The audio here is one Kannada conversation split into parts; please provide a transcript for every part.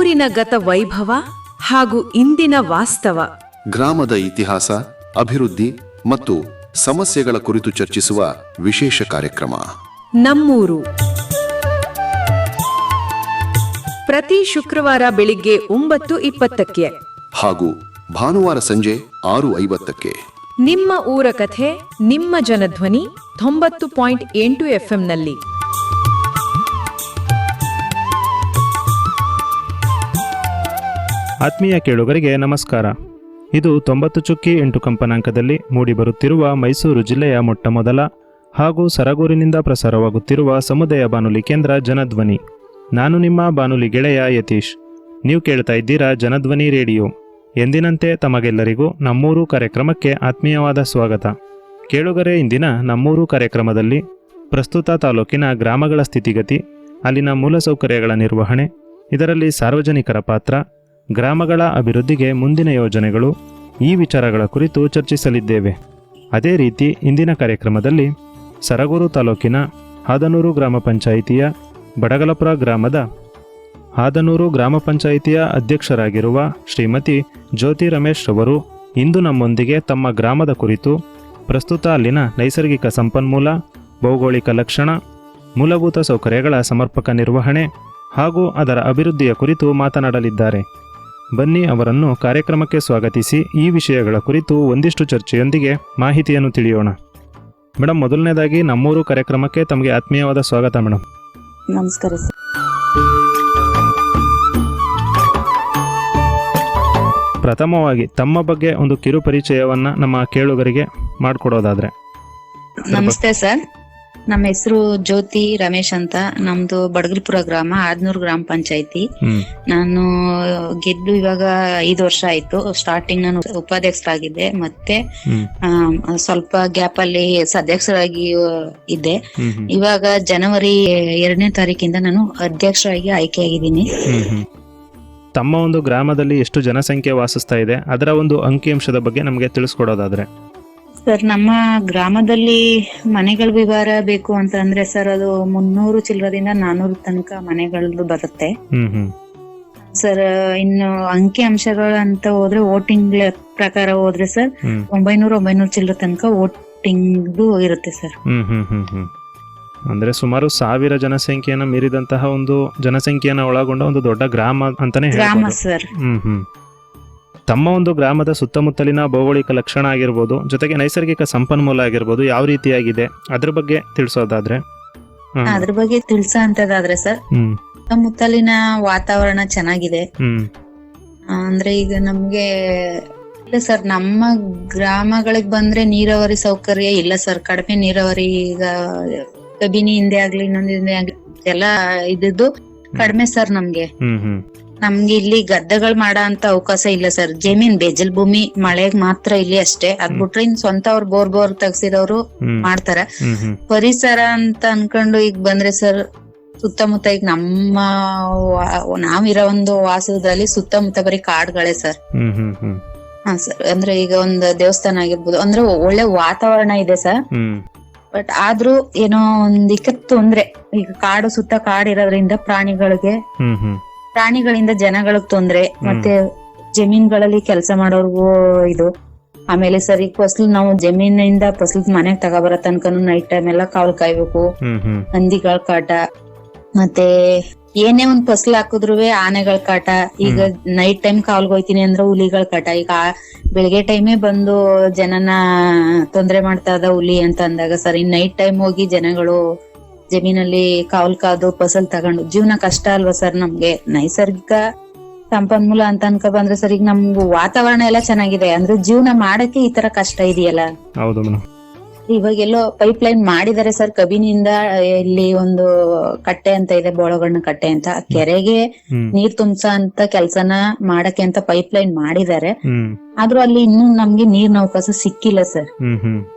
ಊರಿನ ಗತ ವೈಭವ ಹಾಗೂ ಇಂದಿನ ವಾಸ್ತವ, ಗ್ರಾಮದ ಇತಿಹಾಸ, ಅಭಿವೃದ್ಧಿ ಮತ್ತು ಸಮಸ್ಯೆಗಳ ಕುರಿತು ಚರ್ಚಿಸುವ ವಿಶೇಷ ಕಾರ್ಯಕ್ರಮ ನಮ್ಮೂರು. ಪ್ರತಿ ಶುಕ್ರವಾರ ಬೆಳಿಗ್ಗೆ 9:20 ಹಾಗೂ ಭಾನುವಾರ ಸಂಜೆ 6:50. ನಿಮ್ಮ ಊರ ಕಥೆ, ನಿಮ್ಮ ಜನಧ್ವನಿ 90.8 FM. ಆತ್ಮೀಯ ಕೇಳುಗರಿಗೆ ನಮಸ್ಕಾರ. ಇದು 90.8 ಕಂಪನಾಂಕದಲ್ಲಿ ಮೂಡಿಬರುತ್ತಿರುವ ಮೈಸೂರು ಜಿಲ್ಲೆಯ ಮೊಟ್ಟಮೊದಲ ಹಾಗೂ ಸರಗೂರಿನಿಂದ ಪ್ರಸಾರವಾಗುತ್ತಿರುವ ಸಮುದಾಯ ಬಾನುಲಿ ಕೇಂದ್ರ ಜನಧ್ವನಿ. ನಾನು ನಿಮ್ಮ ಬಾನುಲಿ ಗೆಳೆಯ ಯತೀಶ್. ನೀವು ಕೇಳ್ತಾ ಇದ್ದೀರಾ ಜನಧ್ವನಿ ರೇಡಿಯೋ. ಎಂದಿನಂತೆ ತಮಗೆಲ್ಲರಿಗೂ ನಮ್ಮೂರು ಕಾರ್ಯಕ್ರಮಕ್ಕೆ ಆತ್ಮೀಯವಾದ ಸ್ವಾಗತ. ಕೇಳುಗರೆ, ಇಂದಿನ ನಮ್ಮೂರು ಕಾರ್ಯಕ್ರಮದಲ್ಲಿ ಪ್ರಸ್ತುತ ತಾಲೂಕಿನ ಗ್ರಾಮಗಳ ಸ್ಥಿತಿಗತಿ, ಅಲ್ಲಿನ ಮೂಲಸೌಕರ್ಯಗಳ ನಿರ್ವಹಣೆ, ಇದರಲ್ಲಿ ಸಾರ್ವಜನಿಕರ ಪಾತ್ರ, ಗ್ರಾಮಗಳ ಅಭಿವೃದ್ಧಿಗೆ ಮುಂದಿನ ಯೋಜನೆಗಳು, ಈ ವಿಚಾರಗಳ ಕುರಿತು ಚರ್ಚಿಸಲಿದ್ದೇವೆ. ಅದೇ ರೀತಿ ಇಂದಿನ ಕಾರ್ಯಕ್ರಮದಲ್ಲಿ ಸರಗೂರು ತಾಲೂಕಿನ ಹಾದನೂರು ಗ್ರಾಮ ಪಂಚಾಯಿತಿಯ ಬಡಗಲಪುರ ಗ್ರಾಮದ ಹಾದನೂರು ಗ್ರಾಮ ಪಂಚಾಯಿತಿಯ ಅಧ್ಯಕ್ಷರಾಗಿರುವ ಶ್ರೀಮತಿ ಜ್ಯೋತಿ ರಮೇಶ್ ರವರು ಇಂದು ನಮ್ಮೊಂದಿಗೆ ತಮ್ಮ ಗ್ರಾಮದ ಕುರಿತು, ಪ್ರಸ್ತುತ ಅಲ್ಲಿನ ನೈಸರ್ಗಿಕ ಸಂಪನ್ಮೂಲ, ಭೌಗೋಳಿಕ ಲಕ್ಷಣ, ಮೂಲಭೂತ ಸೌಕರ್ಯಗಳ ಸಮರ್ಪಕ ನಿರ್ವಹಣೆ ಹಾಗೂ ಅದರ ಅಭಿವೃದ್ಧಿಯ ಕುರಿತು ಮಾತನಾಡಲಿದ್ದಾರೆ. ಬನ್ನಿ ಅವರನ್ನು ಕಾರ್ಯಕ್ರಮಕ್ಕೆ ಸ್ವಾಗತಿಸಿ ಈ ವಿಷಯಗಳ ಕುರಿತು ಒಂದಿಷ್ಟು ಚರ್ಚೆಯೊಂದಿಗೆ ಮಾಹಿತಿಯನ್ನು ತಿಳಿಯೋಣ. ಮೇಡಮ್, ಮೊದಲನೇದಾಗಿ ನಮ್ಮೂರು ಕಾರ್ಯಕ್ರಮಕ್ಕೆ ತಮಗೆ ಆತ್ಮೀಯವಾದ ಸ್ವಾಗತ ಮೇಡಮ್. ನಮಸ್ಕಾರ ಸರ್. ಪ್ರಥಮವಾಗಿ ತಮ್ಮ ಬಗ್ಗೆ ಒಂದು ಕಿರು ಪರಿಚಯವನ್ನ ನಮ್ಮ ಕೇಳುಗರಿಗೆ ಮಾಡಿಕೊಡೋದಾದ್ರೆ. ನಮಸ್ತೆ ಸರ್, ನಮ್ಮ ಹೆಸರು ಜ್ಯೋತಿ ರಮೇಶ್ ಅಂತ. ನಮ್ದು ಬಡಗಲ್ಪುರ ಗ್ರಾಮ, ಆದ್ನೂರು ಗ್ರಾಮ ಪಂಚಾಯತಿ. ನಾನು ಗೆದ್ದು ಇವಾಗ 5 ವರ್ಷ ಆಯ್ತು. ಸ್ಟಾರ್ಟಿಂಗ್ ನಾನು ಉಪಾಧ್ಯಕ್ಷರಾಗಿದ್ದೆ, ಮತ್ತೆ ಸ್ವಲ್ಪ ಗ್ಯಾಪ್ ಅಲ್ಲಿ ಅಧ್ಯಕ್ಷರಾಗಿ ಇದ್ದೆ. ಇವಾಗ ಜನವರಿ 2ನೇ ತಾರೀಕಿಂದ ನಾನು ಅಧ್ಯಕ್ಷರಾಗಿ ಆಯ್ಕೆಯಾಗಿದ್ದೀನಿ. ತಮ್ಮ ಒಂದು ಗ್ರಾಮದಲ್ಲಿ ಎಷ್ಟು ಜನಸಂಖ್ಯೆ ವಾಸಿಸ್ತಾ ಇದೆ, ಅದರ ಒಂದು ಅಂಕಿಅಂಶದ ಬಗ್ಗೆ ನಮಗೆ ತಿಳಿಸ್ಕೊಡೋದಾದ್ರೆ. ಸರ್, ನಮ್ಮ ಗ್ರಾಮದಲ್ಲಿ ಮನೆಗಳ ವಿವರ ಬೇಕು ಅಂತ ಅಂದ್ರೆ ಸರ್, ಅದು 300 ಚಿಲ್ಲರದಿಂದ 400 ತನಕ ಮನೆಗಳು ಬರುತ್ತೆ ಸರ್. ಇನ್ನು ಅಂಕಿ ಅಂಶಗಳು ಅಂತ ಹೋದ್ರೆ, ವೋಟಿಂಗ್ ಪ್ರಕಾರ ಹೋದ್ರೆ ಸರ್ 900 ಚಿಲ್ಲರ ತನಕ ವೋಟಿಂಗ್ ಇರುತ್ತೆ ಸರ್. ಅಂದ್ರೆ ಸುಮಾರು 1000 ಜನಸಂಖ್ಯೆಯನ್ನ ಮೀರಿದಂತಹ ಒಂದು ಜನಸಂಖ್ಯೆಯನ್ನ ಒಳಗೊಂಡ ಒಂದು ದೊಡ್ಡ ಗ್ರಾಮ ಅಂತಾನೆ ಗ್ರಾಮ ಸರ್. ತಮ್ಮ ಒಂದು ಗ್ರಾಮದ ಸುತ್ತಮುತ್ತಲಿನ ಭೌಗೋಳಿಕ ಲಕ್ಷಣ ಆಗಿರ್ಬೋದು, ಜೊತೆಗೆ ನೈಸರ್ಗಿಕ ಸಂಪನ್ಮೂಲ ಆಗಿರ್ಬೋದು, ಯಾವ ರೀತಿಯಾಗಿದೆ ಅದ್ರ ಬಗ್ಗೆ ತಿಳಿಸೋದಾದ್ರೆ. ಅದ್ರ ಬಗ್ಗೆ ತಿಳಿಸೋಂತದಾದ್ರೆ ಸರ್, ಸುತ್ತಮುತ್ತಲಿನ ವಾತಾವರಣ ಚೆನ್ನಾಗಿದೆ. ಅಂದ್ರೆ ಈಗ ನಮ್ಗೆ ಇಲ್ಲ ಸರ್, ನಮ್ಮ ಗ್ರಾಮಗಳಿಗೆ ಬಂದ್ರೆ ನೀರಾವರಿ ಸೌಕರ್ಯ ಇಲ್ಲ ಸರ್, ಕಡಿಮೆ ನೀರಾವರಿ. ಈಗ ಕಬಿನಿ ಹಿಂದೆ ಆಗ್ಲಿ, ಇನ್ನೊಂದ್ ಹಿಂದೆ ಆಗ್ಲಿ ಎಲ್ಲ ಇದ್ದು ಕಡಿಮೆ ಸರ್. ನಮ್ಗೆ ಇಲ್ಲಿ ಗದ್ದೆಗಳು ಮಾಡೋ ಅಂತ ಅವಕಾಶ ಇಲ್ಲ ಸರ್. ಜಮೀನ್ ಬೇಜಲ್ ಭೂಮಿ, ಮಳೆಗ್ ಮಾತ್ರ ಇಲ್ಲಿ ಅಷ್ಟೇ. ಅದ್ ಬಿಟ್ರೆ ಇನ್ ಸ್ವಂತ ಅವ್ರು ಬೋರ್ ತೆಗ್ಸಿರೋರು ಮಾಡ್ತಾರ. ಪರಿಸರ ಅಂತ ಅನ್ಕೊಂಡು ಈಗ ಬಂದ್ರೆ ಸರ್, ಸುತ್ತಮುತ್ತ ಈಗ ನಾವಿರೋ ಒಂದು ವಾಸದಲ್ಲಿ ಸುತ್ತಮುತ್ತ ಬರೀ ಕಾಡ್ಗಳೇ ಸರ್. ಹಾ ಸರ್, ಅಂದ್ರೆ ಈಗ ಒಂದು ದೇವಸ್ಥಾನ ಆಗಿರ್ಬೋದು, ಅಂದ್ರೆ ಒಳ್ಳೆ ವಾತಾವರಣ ಇದೆ ಸರ್. ಬಟ್ ಆದ್ರೂ ಏನೋ ಒಂದಿಕ್ಕತ್ತು ಅಂದ್ರೆ, ಈಗ ಕಾಡು ಸುತ್ತ ಕಾಡಿರೋದ್ರಿಂದ ಪ್ರಾಣಿಗಳಿಂದ ಜನಗಳಿಗೆ ತೊಂದ್ರೆ, ಮತ್ತೆ ಜಮೀನ್ಗಳಲ್ಲಿ ಕೆಲಸ ಮಾಡೋರ್ಗೂ ಇದು. ಆಮೇಲೆ ಸರ್, ಈಗ ಫಸಲು ನಾವು ಜಮೀನಿಂದ ಫಸಲು ಮನೆಗ್ ತಗೋಬರೋ ತನಕನು ನೈಟ್ ಟೈಮ್ ಎಲ್ಲ ಕಾವಲ್ ಕಾಯ್ಬೇಕು. ಹಂದಿಗಳ ಕಾಟ, ಮತ್ತೆ ಏನೇ ಒಂದ್ ಫಸಲು ಹಾಕಿದ್ರು ಆನೆಗಳ ಕಾಟ. ಈಗ ನೈಟ್ ಟೈಮ್ ಕಾವಲ್ಗೆ ಹೋಯ್ತೀನಿ ಅಂದ್ರೆ ಹುಲಿಗಳ ಕಾಟ. ಈಗ ಬೆಳಿಗ್ಗೆ ಟೈಮೇ ಬಂದು ಜನನ ತೊಂದ್ರೆ ಮಾಡ್ತಾ ಇದ್ದ ಹುಲಿ ಅಂತ ಅಂದಾಗ ಸರ್, ಇನ್ ನೈಟ್ ಟೈಮ್ ಹೋಗಿ ಜನಗಳು ಜಮೀನಲ್ಲಿ ಕಾವಲ್ ಕಾದು ಫಸಲ್ ತಗೊಂಡು ಜೀವನ ಕಷ್ಟ ಅಲ್ವಾ ಸರ್. ನಮ್ಗೆ ನೈಸರ್ಗಿಕ ಸಂಪನ್ಮೂಲ ಅಂತ ಅನ್ಕೊ ಬಂದ್ರೆ ಸರ್, ಈಗ ನಮ್ಗೆ ವಾತಾವರಣ ಎಲ್ಲ ಚೆನ್ನಾಗಿದೆ, ಅಂದ್ರೆ ಜೀವನ ಮಾಡಕ್ಕೆ ಈ ತರ ಕಷ್ಟ ಇದೆಯಲ್ಲ. ಇವಾಗೆಲ್ಲೋ ಪೈಪ್ ಲೈನ್ ಮಾಡಿದಾರೆ ಸರ್, ಕಬಿನಿಂದ ಇಲ್ಲಿ ಒಂದು ಕಟ್ಟೆ ಅಂತ ಇದೆ, ಬೋಳಗಣ್ಣ ಕಟ್ಟೆ ಅಂತ, ಕೆರೆಗೆ ನೀರ್ ತುಂಬ್ಸ ಅಂತ ಕೆಲ್ಸನ ಮಾಡಕ್ಕೆ ಅಂತ ಪೈಪ್ ಲೈನ್ ಮಾಡಿದಾರೆ. ಆದ್ರೂ ಅಲ್ಲಿ ಇನ್ನೂ ನಮ್ಗೆ ನೀರ್ನ ಅವಕಾಶ ಸಿಕ್ಕಿಲ್ಲ ಸರ್.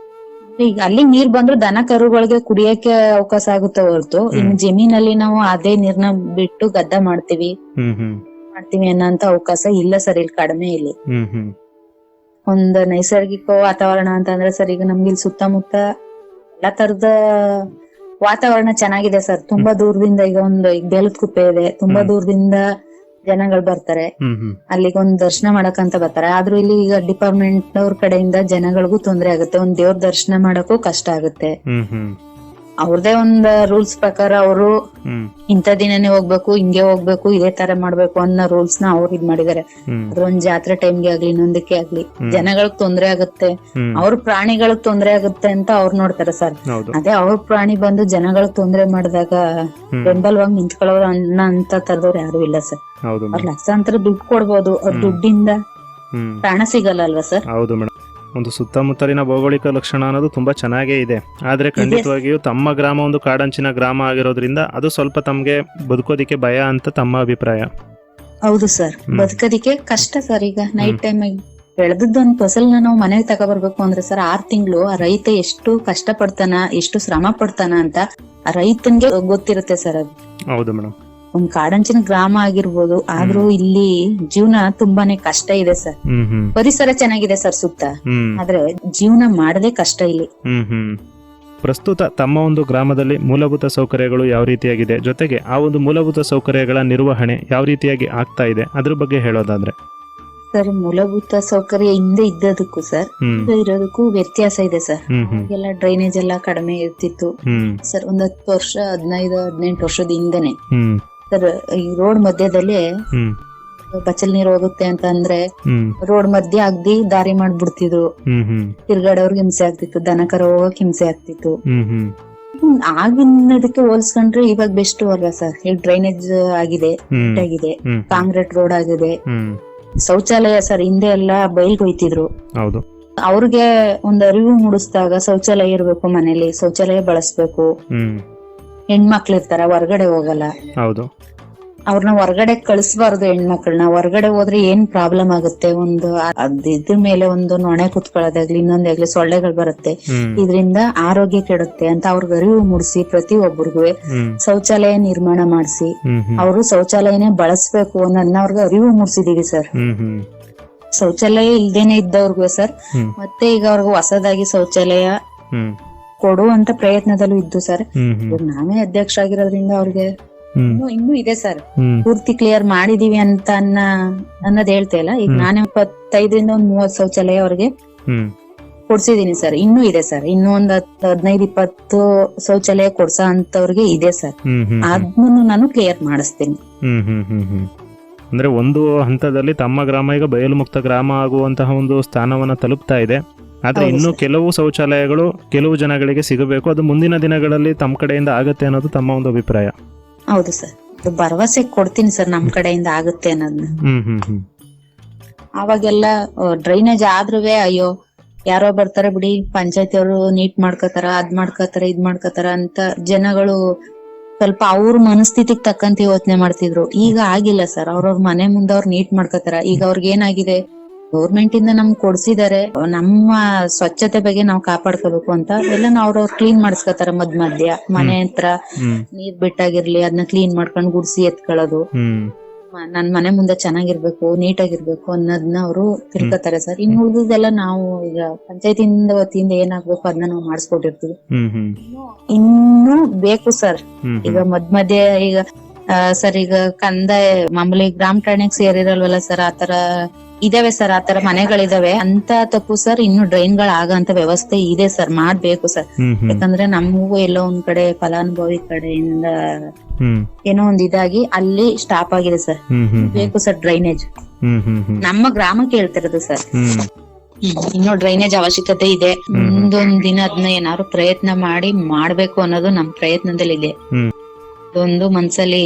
ಈಗ ಅಲ್ಲಿ ನೀರ್ ಬಂದ್ರು ದನ ಕರುಗಳಿಗೆ ಕುಡಿಯಕ್ಕೆ ಅವಕಾಶ ಆಗುತ್ತೆ ಹೊರತು, ಇನ್ನು ಜಮೀನಲ್ಲಿ ನಾವು ಅದೇ ನೀರ್ನ ಬಿಟ್ಟು ಗದ್ದೆ ಮಾಡ್ತೀವಿ ಅನ್ನೋಂತ ಅವಕಾಶ ಇಲ್ಲ ಸರ್ ಇಲ್ಲಿ, ಕಡಿಮೆ ಇಲ್ಲಿ. ಒಂದ್ ನೈಸರ್ಗಿಕ ವಾತಾವರಣ ಅಂತ ಅಂದ್ರೆ ಸರ್, ಈಗ ನಮ್ಗೆ ಇಲ್ಲಿ ಸುತ್ತಮುತ್ತ ಎಲ್ಲಾ ತರದ ವಾತಾವರಣ ಚೆನ್ನಾಗಿದೆ ಸರ್. ತುಂಬಾ ದೂರದಿಂದ ಈಗ ಬೇಲದ ಕುಪ್ಪೆ ಇದೆ, ತುಂಬಾ ದೂರದಿಂದ ಜನಗಳು ಬರ್ತಾರೆ, ಹ್ಮ್ ಹ್ಮ್ ಅಲ್ಲಿಗೊಂದ್ ದರ್ಶನ ಮಾಡಕಂತ ಬರ್ತಾರೆ. ಆದ್ರೂ ಇಲ್ಲಿ ಈಗ ಡಿಪಾರ್ಟ್ಮೆಂಟ್ ಅವ್ರ ಕಡೆಯಿಂದ ಜನಗಳಿಗೂ ತೊಂದ್ರೆ ಆಗುತ್ತೆ, ಒಂದ್ ದೇವ್ರ ದರ್ಶನ ಮಾಡಕ್ಕೂ ಕಷ್ಟ ಆಗುತ್ತೆ. ಹ್ಮ್ ಹ್ಮ್ ಅವ್ರದೇ ಒಂದ್ ರೂಲ್ಸ್ ಪ್ರಕಾರ ಅವರು ಹ್ಮ್ ಇಂಥ ದಿನನೇ ಹೋಗ್ಬೇಕು, ಹಿಂಗೆ ಹೋಗ್ಬೇಕು, ಇದೇ ತರ ಮಾಡ್ಬೇಕು ಅನ್ನೋ ರೂಲ್ಸ್ ನ ಅವ್ರು ಇದ್ ಮಾಡಿದಾರೆ. ಹ್ಮ್ ಅದ್ರ ಒಂದ್ ಜಾತ್ರೆ ಟೈಮ್ಗೆ ಆಗ್ಲಿ ಇನ್ನೊಂದಕ್ಕೆ ಆಗ್ಲಿ ಜನಗಳಿಗೆ ತೊಂದ್ರೆ ಆಗುತ್ತೆ, ಹ್ಮ್ ಅವ್ರ ಪ್ರಾಣಿಗಳಿಗೆ ತೊಂದ್ರೆ ಆಗುತ್ತೆ ಅಂತ ಅವ್ರು ನೋಡ್ತಾರೆ ಸರ್. ಹೌದು. ಅದೇ ಅವ್ರ ಪ್ರಾಣಿ ಬಂದು ಜನಗಳಿಗೆ ತೊಂದ್ರೆ ಮಾಡಿದಾಗ ಬೆಂಬಲವಾಗಿ ನಿಂತ್ಕೊಳ್ಳೋರು ಅಂತ ತರದವ್ರು ಯಾರು ಇಲ್ಲ ಸರ್. ಹೌದು ಅವ್ರ ಲಕ್ಷಾಂತರ ದುಡ್ಡು ಕೊಡ್ಬೋದು, ಅವ್ರ ದುಡ್ಡಿಂದ ಹ್ಮ್ ಪ್ರಾಣ ಸಿಗಲ್ಲ ಅಲ್ವಾ ಸರ್. ಹೌದು ಮೇಡಮ್. ಒಂದು ಸುತ್ತಮುತ್ತಲಿನ ಭೌಗೋಳಿಕ ಲಕ್ಷಣ ಅನ್ನೋದು ತುಂಬಾ ಚೆನ್ನಾಗೇ ಇದೆ. ಆದ್ರೆ ಖಂಡಿತವಾಗಿಯೂ ತಮ್ಮ ಗ್ರಾಮ ಒಂದು ಕಾಡಂಚಿನ ಗ್ರಾಮ ಆಗಿರೋದ್ರಿಂದ ಅದು ಸ್ವಲ್ಪ ತಮ್ಗೆ ಬದುಕೋದಿಕ್ಕೆ ಭಯ ಅಂತ ತಮ್ಮ ಅಭಿಪ್ರಾಯ. ಹೌದು ಸರ್, ಬದುಕೋದಿಕ್ಕೆ ಕಷ್ಟ ಸರ್. ಈಗ ನೈಟ್ ಟೈಮ್ ಬೆಳೆದದ್ದೊಂದ್ ಫಸಲ್ನ ನಾವು ಮನೆಗೆ ತಗೊಬರ್ಬೇಕು ಅಂದ್ರೆ ಸರ್ 6 ತಿಂಗಳು ಆ ರೈತ ಎಷ್ಟು ಕಷ್ಟ ಪಡ್ತಾನ, ಎಷ್ಟು ಶ್ರಮ ಪಡ್ತಾನ ಅಂತ ಆ ರೈತನ್ಗೆ ಗೊತ್ತಿರುತ್ತೆ ಸರ್. ಅದು ಹೌದು ಮೇಡಮ್. ಒಂದ್ ಕಾಡಂಚಿನ ಗ್ರಾಮ ಆಗಿರ್ಬೋದು, ಆದ್ರೂ ಇಲ್ಲಿ ಜೀವನ ತುಂಬಾನೇ ಕಷ್ಟ ಇದೆ ಸರ್. ಹ್ಮ್ ಹ್ಮ್ ಪರಿಸರ ಚೆನ್ನಾಗಿದೆ ಸರ್ ಸುತ್ತ, ಹ್ಮ್ ಆದ್ರೆ ಜೀವನ ಮಾಡದೆ ಕಷ್ಟ ಇಲ್ಲಿ. ಹ್ಮ್ ಹ್ಮ್ ಪ್ರಸ್ತುತ ತಮ್ಮ ಒಂದು ಗ್ರಾಮದಲ್ಲಿ ಮೂಲಭೂತ ಸೌಕರ್ಯಗಳು ಯಾವ ರೀತಿಯಾಗಿದೆ, ಜೊತೆಗೆ ಆ ಒಂದು ಮೂಲಭೂತ ಸೌಕರ್ಯಗಳ ನಿರ್ವಹಣೆ ಯಾವ ರೀತಿಯಾಗಿ ಆಗ್ತಾ ಇದೆ ಅದ್ರ ಬಗ್ಗೆ ಹೇಳೋದಾದ್ರೆ? ಸರ್, ಮೂಲಭೂತ ಸೌಕರ್ಯ ಹಿಂದೆ ಇದ್ದದಕ್ಕೂ ಸರ್ ಈಗ ಇರೋದಕ್ಕೂ ವ್ಯತ್ಯಾಸ ಇದೆ ಸರ್. ಎಲ್ಲ ಡ್ರೈನೇಜ್ ಎಲ್ಲ ಕಡಿಮೆ ಇರ್ತಿತ್ತು ಸರ್. ಒಂದ್ 10 ವರ್ಷ 15-18 ವರ್ಷದ ಹಿಂದೆನೆ ಸರ್ ಈ ರೋಡ್ ಮಧ್ಯದಲ್ಲಿ ಬಚ್ಚಲ್ ನೀರು ಹೋಗುತ್ತೆ ಅಂತ ಅಂದ್ರೆ ರೋಡ್ ಮಧ್ಯೆ ಅಗ್ದಿ ದಾರಿ ಮಾಡ್ಬಿಡ್ತಿದ್ರು. ತಿರ್ಗಾಡೋರ್ಗೆ ಹಿಂಸೆ ಆಗ್ತಿತ್ತು, ದನ ಕರ ಹೋಗಕ್ ಹಿಂಸೆ ಆಗ್ತಿತ್ತು. ಆಗಿನದಕ್ಕೆ ಹೋಲ್ಸ್ಕೊಂಡ್ರೆ ಇವಾಗ ಬೆಸ್ಟ್ ಅಲ್ವಾ ಸರ್. ಈಗ ಡ್ರೈನೇಜ್ ಆಗಿದೆ, ಆಗಿದೆ, ಕಾಂಕ್ರೀಟ್ ರೋಡ್ ಆಗಿದೆ, ಶೌಚಾಲಯ ಸರ್ ಹಿಂದೆ ಎಲ್ಲ ಬೈಲ್ಗೆ ಹೋಯ್ತಿದ್ರು. ಹೌದು. ಅವ್ರಿಗೆ ಒಂದ್ ಅರಿವು ಮೂಡಿಸಿದಾಗ ಶೌಚಾಲಯ ಇರ್ಬೇಕು, ಮನೇಲಿ ಶೌಚಾಲಯ ಬಳಸ್ಬೇಕು. ಹೆಣ್ಮಕ್ಳು ಇರ್ತಾರ, ಹೊರಗಡೆ ಹೋಗಲ್ಲ. ಹೌದು. ಅವ್ರನ್ನ ಹೊರಗಡೆ ಕಳಿಸಬಾರ್ದು. ಹೆಣ್ಮಕ್ಳನ್ನ ಹೊರಗಡೆ ಹೋದ್ರೆ ಏನ್ ಪ್ರಾಬ್ಲಮ್ ಆಗುತ್ತೆ, ಒಂದು ಇದ್ರ ಮೇಲೆ ಒಂದು ನೊಣೆ ಕುತ್ಕೊಳ್ಳೋದಾಗ್ಲಿ ಇನ್ನೊಂದಾಗ್ಲಿ ಸೊಳ್ಳೆಗಳು ಬರುತ್ತೆ, ಇದರಿಂದ ಆರೋಗ್ಯ ಕೆಡುತ್ತೆ ಅಂತ ಅವ್ರಿಗೆ ಅರಿವು ಮೂಡಿಸಿ ಪ್ರತಿಯೊಬ್ಬರಿಗೂ ಶೌಚಾಲಯ ನಿರ್ಮಾಣ ಮಾಡಿಸಿ ಅವರು ಶೌಚಾಲಯನೇ ಬಳಸ್ಬೇಕು ಅನ್ನೋದನ್ನ ಅವ್ರಿಗೆ ಅರಿವು ಮೂಡಿಸಿದೀವಿ ಸರ್. ಶೌಚಾಲಯ ಇಲ್ದೇನೆ ಇದ್ದವ್ರಿಗೂ ಸರ್ ಮತ್ತೆ ಈಗ ಅವ್ರಿಗೆ ಹೊಸದಾಗಿ ಶೌಚಾಲಯ ಕೊಡುವಂತ ಪ್ರಯತ್ನದಲ್ಲೂ ಇದ್ದು ಸರ್. ನಾವೇ ಅಧ್ಯಕ್ಷ ಆಗಿರೋದ್ರಿಂದ ಅವ್ರಿಗೆ ಇನ್ನೂ ಇದೆ ಸರ್, ಪೂರ್ತಿ ಕ್ಲಿಯರ್ ಮಾಡಿದೀವಿ ಅಂತ ಅನ್ನೋದ್ ಹೇಳ್ತಾ ಇಲ್ಲ. ಈಗ ನಾನೇ 25ರಿಂದ 30 ಶೌಚಾಲಯ ಅವ್ರಿಗೆ ಕೊಡ್ಸಿದೀನಿ ಸರ್. ಇನ್ನೂ ಇದೆ ಸರ್, ಇನ್ನೂ ಒಂದ್ 15-20 ಶೌಚಾಲಯ ಕೊಡ್ಸೋ ಅಂತವ್ರಿಗೆ ಇದೆ ಸರ್. ಅದನ್ನು ನಾನು ಕ್ಲಿಯರ್ ಮಾಡಿಸ್ತೀನಿ. ಅಂದ್ರೆ ಒಂದು ಹಂತದಲ್ಲಿ ತಮ್ಮ ಗ್ರಾಮ ಈಗ ಬಯಲು ಮುಕ್ತ ಗ್ರಾಮ ಆಗುವಂತಹ ಒಂದು ಸ್ಥಾನವನ್ನ ತಲುಪ್ತಾ ಇದೆ. ಆದ್ರೆ ಇನ್ನು ಕೆಲವು ಶೌಚಾಲಯಗಳು ಕೆಲವು ಜನಗಳಿಗೆ ಸಿಗಬೇಕು, ಅದು ಮುಂದಿನ ದಿನಗಳಲ್ಲಿ ತಮ್ಮ ಕಡೆಯಿಂದ ಆಗತ್ತೆ ಅನ್ನೋದು ತಮ್ಮ ಒಂದು ಅಭಿಪ್ರಾಯ. ಹೌದು ಸರ್, ಭರವಸೆ ಕೊಡ್ತೀನಿ ಸರ್ ನಮ್ ಕಡೆಯಿಂದ ಆಗುತ್ತೆ ಅನ್ನೋದನ್ನ. ಅವಾಗೆಲ್ಲ ಡ್ರೈನೇಜ್ ಆದ್ರುವೆ ಅಯ್ಯೋ ಯಾರೋ ಬರ್ತಾರೆ ಬಿಡಿ, ಪಂಚಾಯತಿ ಅವರು ನೀಟ್ ಮಾಡ್ಕೋತಾರ, ಅದ್ ಮಾಡ್ಕೋತಾರ, ಇದ್ ಮಾಡ್ಕೋತಾರ ಅಂತ ಜನಗಳು ಸ್ವಲ್ಪ ಅವ್ರ ಮನಸ್ಥಿತಿಗ್ ತಕ್ಕಂತ ಯೋಚನೆ ಮಾಡ್ತಿದ್ರು. ಈಗ ಆಗಿಲ್ಲ ಸರ್, ಅವ್ರವ್ರ ಮನೆ ಮುಂದೆ ಅವ್ರು ನೀಟ್ ಮಾಡ್ಕೋತಾರ. ಈಗ ಅವ್ರಿಗೆ ಏನಾಗಿದೆ, ಗೌರ್ಮೆಂಟ್ ಇಂದ ನಮ್ಗೆ ಕೊಡ್ಸಿದಾರೆ, ನಮ್ಮ ಸ್ವಚ್ಛತೆ ಬಗ್ಗೆ ನಾವು ಕಾಪಾಡ್ಕೋಬೇಕು ಅಂತ ಎಲ್ಲ ಅವ್ರವ್ರು ಕ್ಲೀನ್ ಮಾಡಿಸ್ಕೊತಾರ. ಮಧ್ಯ ಮನೆ ಹತ್ರ ನೀರ್ ಬಿಟ್ಟಾಗಿರ್ಲಿ ಅದನ್ನ ಕ್ಲೀನ್ ಮಾಡ್ಕೊಂಡು ಗುಡ್ಸಿ ಎತ್ಕೊಳ್ಳೋದು, ನನ್ ಮನೆ ಮುಂದೆ ಚೆನ್ನಾಗಿರ್ಬೇಕು, ನೀಟಾಗಿರ್ಬೇಕು ಅನ್ನೋದನ್ನ ಅವರು ತಿಳ್ಕೊತಾರೆ ಸರ್. ಇನ್ನು ಉಳಿದೆಲ್ಲ ನಾವು ಈಗ ಪಂಚಾಯತಿಯಿಂದ ವತಿಯಿಂದ ಏನಾಗ್ಬೇಕು ಅದನ್ನ ನಾವು ಮಾಡಿಸ್ಕೊಟ್ಟಿರ್ತೀವಿ. ಇನ್ನು ಬೇಕು ಸರ್. ಈಗ ಮಧ್ಯ ಈಗ ಸರ್ ಈಗ ಕಂದಾಯ ಮಾಮೂಲಿ ಗ್ರಾಮ ಠಾಣೆಗೆ ಸೇರಿರಲ್ವಲ್ಲ ಸರ್, ಆತರ ಇದಾವೆ ಸರ್, ಆತರ ಮನೆಗಳಿದಾವೆ ಅಂತ ತಪ್ಪು ಸರ್. ಇನ್ನು ಡ್ರೈನ್ಗಳು ಆಗಂತ ವ್ಯವಸ್ಥೆ ಇದೆ ಸರ್, ಮಾಡ್ಬೇಕು ಸರ್. ಯಾಕಂದ್ರೆ ನಮಗೂ ಎಲ್ಲೋ ಒಂದ್ ಕಡೆ ಫಲಾನುಭವಿ ಕಡೆಯಿಂದ ಏನೋ ಒಂದ್ ಇದಾಗಿ ಅಲ್ಲಿ ಸ್ಟಾಪ್ ಆಗಿದೆ ಸರ್. ಬೇಕು ಸರ್ ಡ್ರೈನೇಜ್, ನಮ್ಮ ಗ್ರಾಮಕ್ಕೆ ಹೇಳ್ತಿರೋದು ಸರ್. ಇನ್ನು ಡ್ರೈನೇಜ್ ಅವಶ್ಯಕತೆ ಇದೆ. ಮುಂದೊಂದ್ ದಿನ ಅದನ್ನ ಏನಾದ್ರು ಪ್ರಯತ್ನ ಮಾಡಿ ಮಾಡ್ಬೇಕು ಅನ್ನೋದು ನಮ್ ಪ್ರಯತ್ನದಲ್ಲಿ ಇದೆ. ಅದೊಂದು ಮನ್ಸಲ್ಲಿ